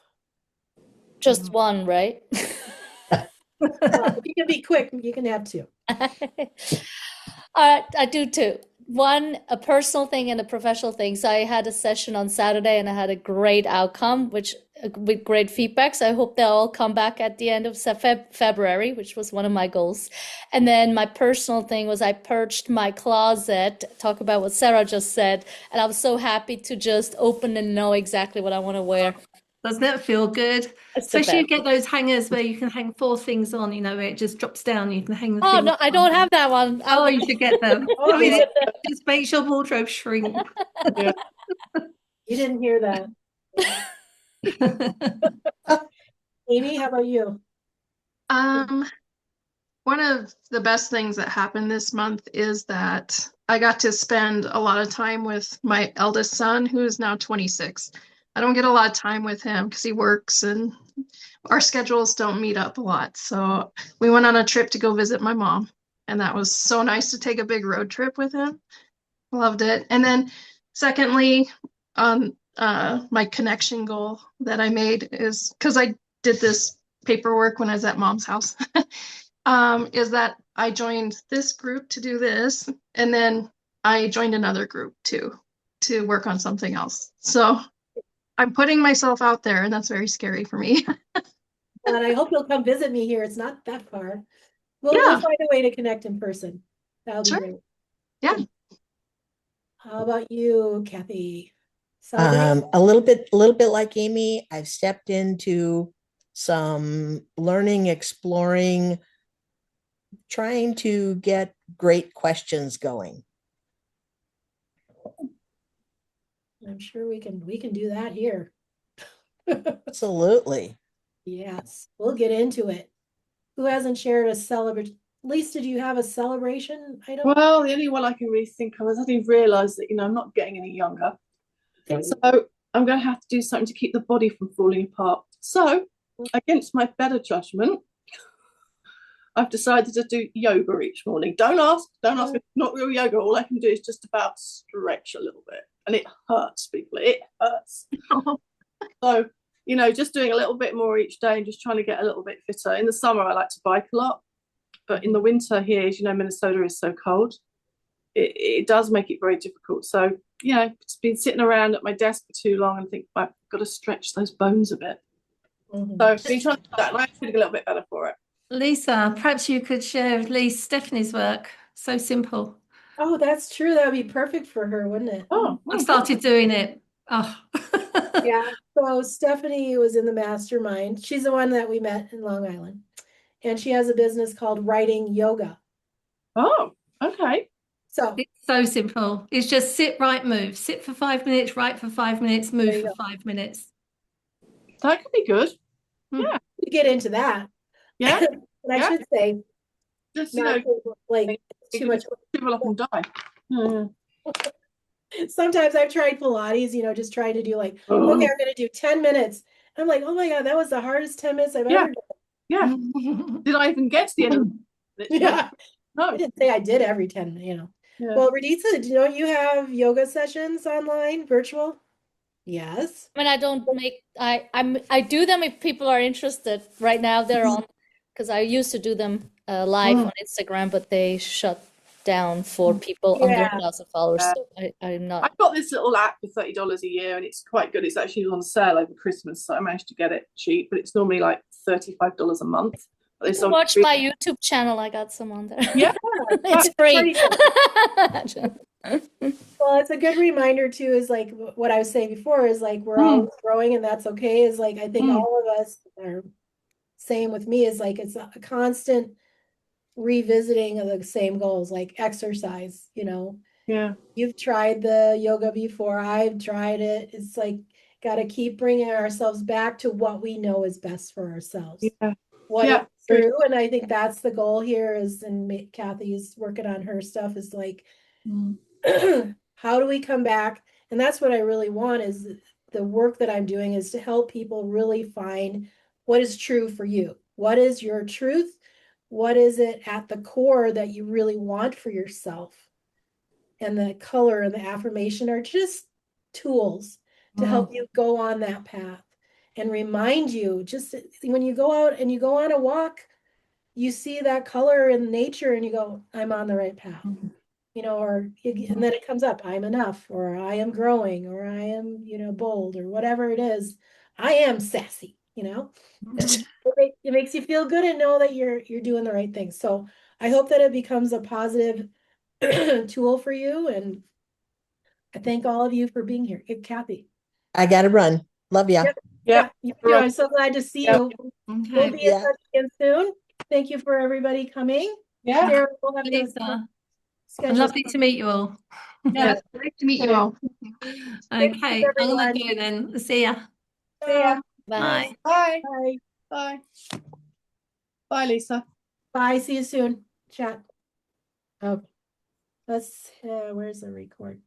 Just one, right? If you can be quick, you can have 2. I do too. One, a personal thing and a professional thing. So I had a session on Saturday and I had a great outcome, with great feedback. So I hope they'll all come back at the end of February, which was one of my goals. And then my personal thing was I purged my closet, talk about what Sarah just said. And I was so happy to just open and know exactly what I want to wear. Doesn't that feel good? It's the Especially you best. get those hangers where you can hang 4 things on, where it just drops down. You can hang the Oh, things no, I on. don't have that one. Oh, you should get them. Oh, I mean, yeah. just makes your wardrobe shrink. You didn't hear that. Amy, how about you? One of the best things that happened this month is that I got to spend a lot of time with my eldest son, who is now 26. I don't get a lot of time with him because he works and our schedules don't meet up a lot. So we went on a trip to go visit my mom, and that was so nice to take a big road trip with him. Loved it. And then secondly, my connection goal that I made is because I did this paperwork when I was at mom's house. Is that I joined this group to do this, and then I joined another group too to work on something else. So I'm putting myself out there, and that's very scary for me. And I hope you'll come visit me here. It's not that far. We'll Yeah. find a way to connect in person. That'll be Sure. great. Yeah. How about you, Kathy? Celebrate? A little bit like Amy, I've stepped into some learning, exploring, trying to get great questions going. I'm sure we can do that here. Absolutely. Yes, we'll get into it. Who hasn't shared a celebration? Lisa, did you have a celebration item? Well, the only one I can really think of is I didn't realise that, I'm not getting any younger. So I'm going to have to do something to keep the body from falling apart. So, against my better judgment, I've decided to do yoga each morning. Don't ask me. It's not real yoga. All I can do is just about stretch a little bit. And it hurts, people. It hurts. So you know, just doing a little bit more each day and just trying to get a little bit fitter. In the summer, I like to bike a lot, but in the winter here, as you know, Minnesota is so cold. It does make it very difficult. So, you know, it's been sitting around at my desk for too long and think, I've got to stretch those bones a bit. Mhm. So I've been trying to do that, and I'm feeling a little bit better for it. Lisa, perhaps you could share with Lee Stephanie's work. So simple. Oh, that's true. That would be perfect for her, wouldn't it? Oh, I've started doing it. Oh. Yeah. So Stephanie was in the mastermind. She's the one that we met in Long Island. And she has a business called Writing Yoga. oh, okay. So It's so simple. It's just sit, write, move. Sit for 5 minutes, write for 5 minutes, There move you for go. 5 minutes. That could be good. we get into that. Yeah. And I Yeah. should say, Just, you not know, like too much. people often die. Mhm. Sometimes I've tried Pilates, you know, just trying to do like, okay, Oh. I'm going to do 10 minutes. I'm like, oh my God, that was the hardest 10 minutes I've Yeah. ever done. Yeah. Did I even get to the end of it? Yeah. I No. didn't say I did every 10, you know. Yeah. Well, Raditza, don't you have yoga sessions online, virtual? Yes. I mean, I don't make I do them if people are interested. Right now they're on because I used to do them live on Instagram, but they shut down for people under Yeah. 1,000 followers. Yeah. So I'm not. I've got this little app for $30 a year, and it's quite good. It's actually on sale over Christmas, so I managed to get it cheap, but it's normally like $35 a month. But there's some Watch my YouTube channel. I got some on there. Yeah. It's free. Well, it's a good reminder too, is like what I was saying before, is like we're always growing and that's okay. Is like, I think all of us are same with me, is like it's a constant revisiting of the same goals, like exercise, you know. Yeah. You've tried the yoga before, I've tried it. It's like, got to keep bringing ourselves back to what we know is best for ourselves. Yeah. What Yeah. is true. And I think that's the goal here is, and Kathy's working on her stuff, is like, how do we come back? And that's what I really want, is the work that I'm doing is to help people really find what is true for you. What is your truth? What is it at the core that you really want for yourself? And the color and the affirmation are just tools to help you go on that path and remind you, just when you go out and you go on a walk, you see that color in nature and you go, I'm on the right path. You know, and then it comes up, I'm enough, or I am growing, or I am, you know, bold, or whatever it is. I am sassy, you know. It makes you feel good and know that you're doing the right thing. So I hope that it becomes a positive tool for you. And I thank all of you for being here. Kathy. I gotta run. Love ya. Yeah. You too. I'm so glad to see you. We'll be in Yeah. touch again soon. Thank you for everybody coming. Yeah. Sarah, we'll have to Lisa, schedule. lovely to meet you all. Yeah. Nice to meet you all. Okay, I'm everyone. gonna go then. See ya. See ya. Bye. Bye. Bye. Bye. Bye. Bye, Lisa. Bye. See you soon. Chat. Okay. Let's, where's the record?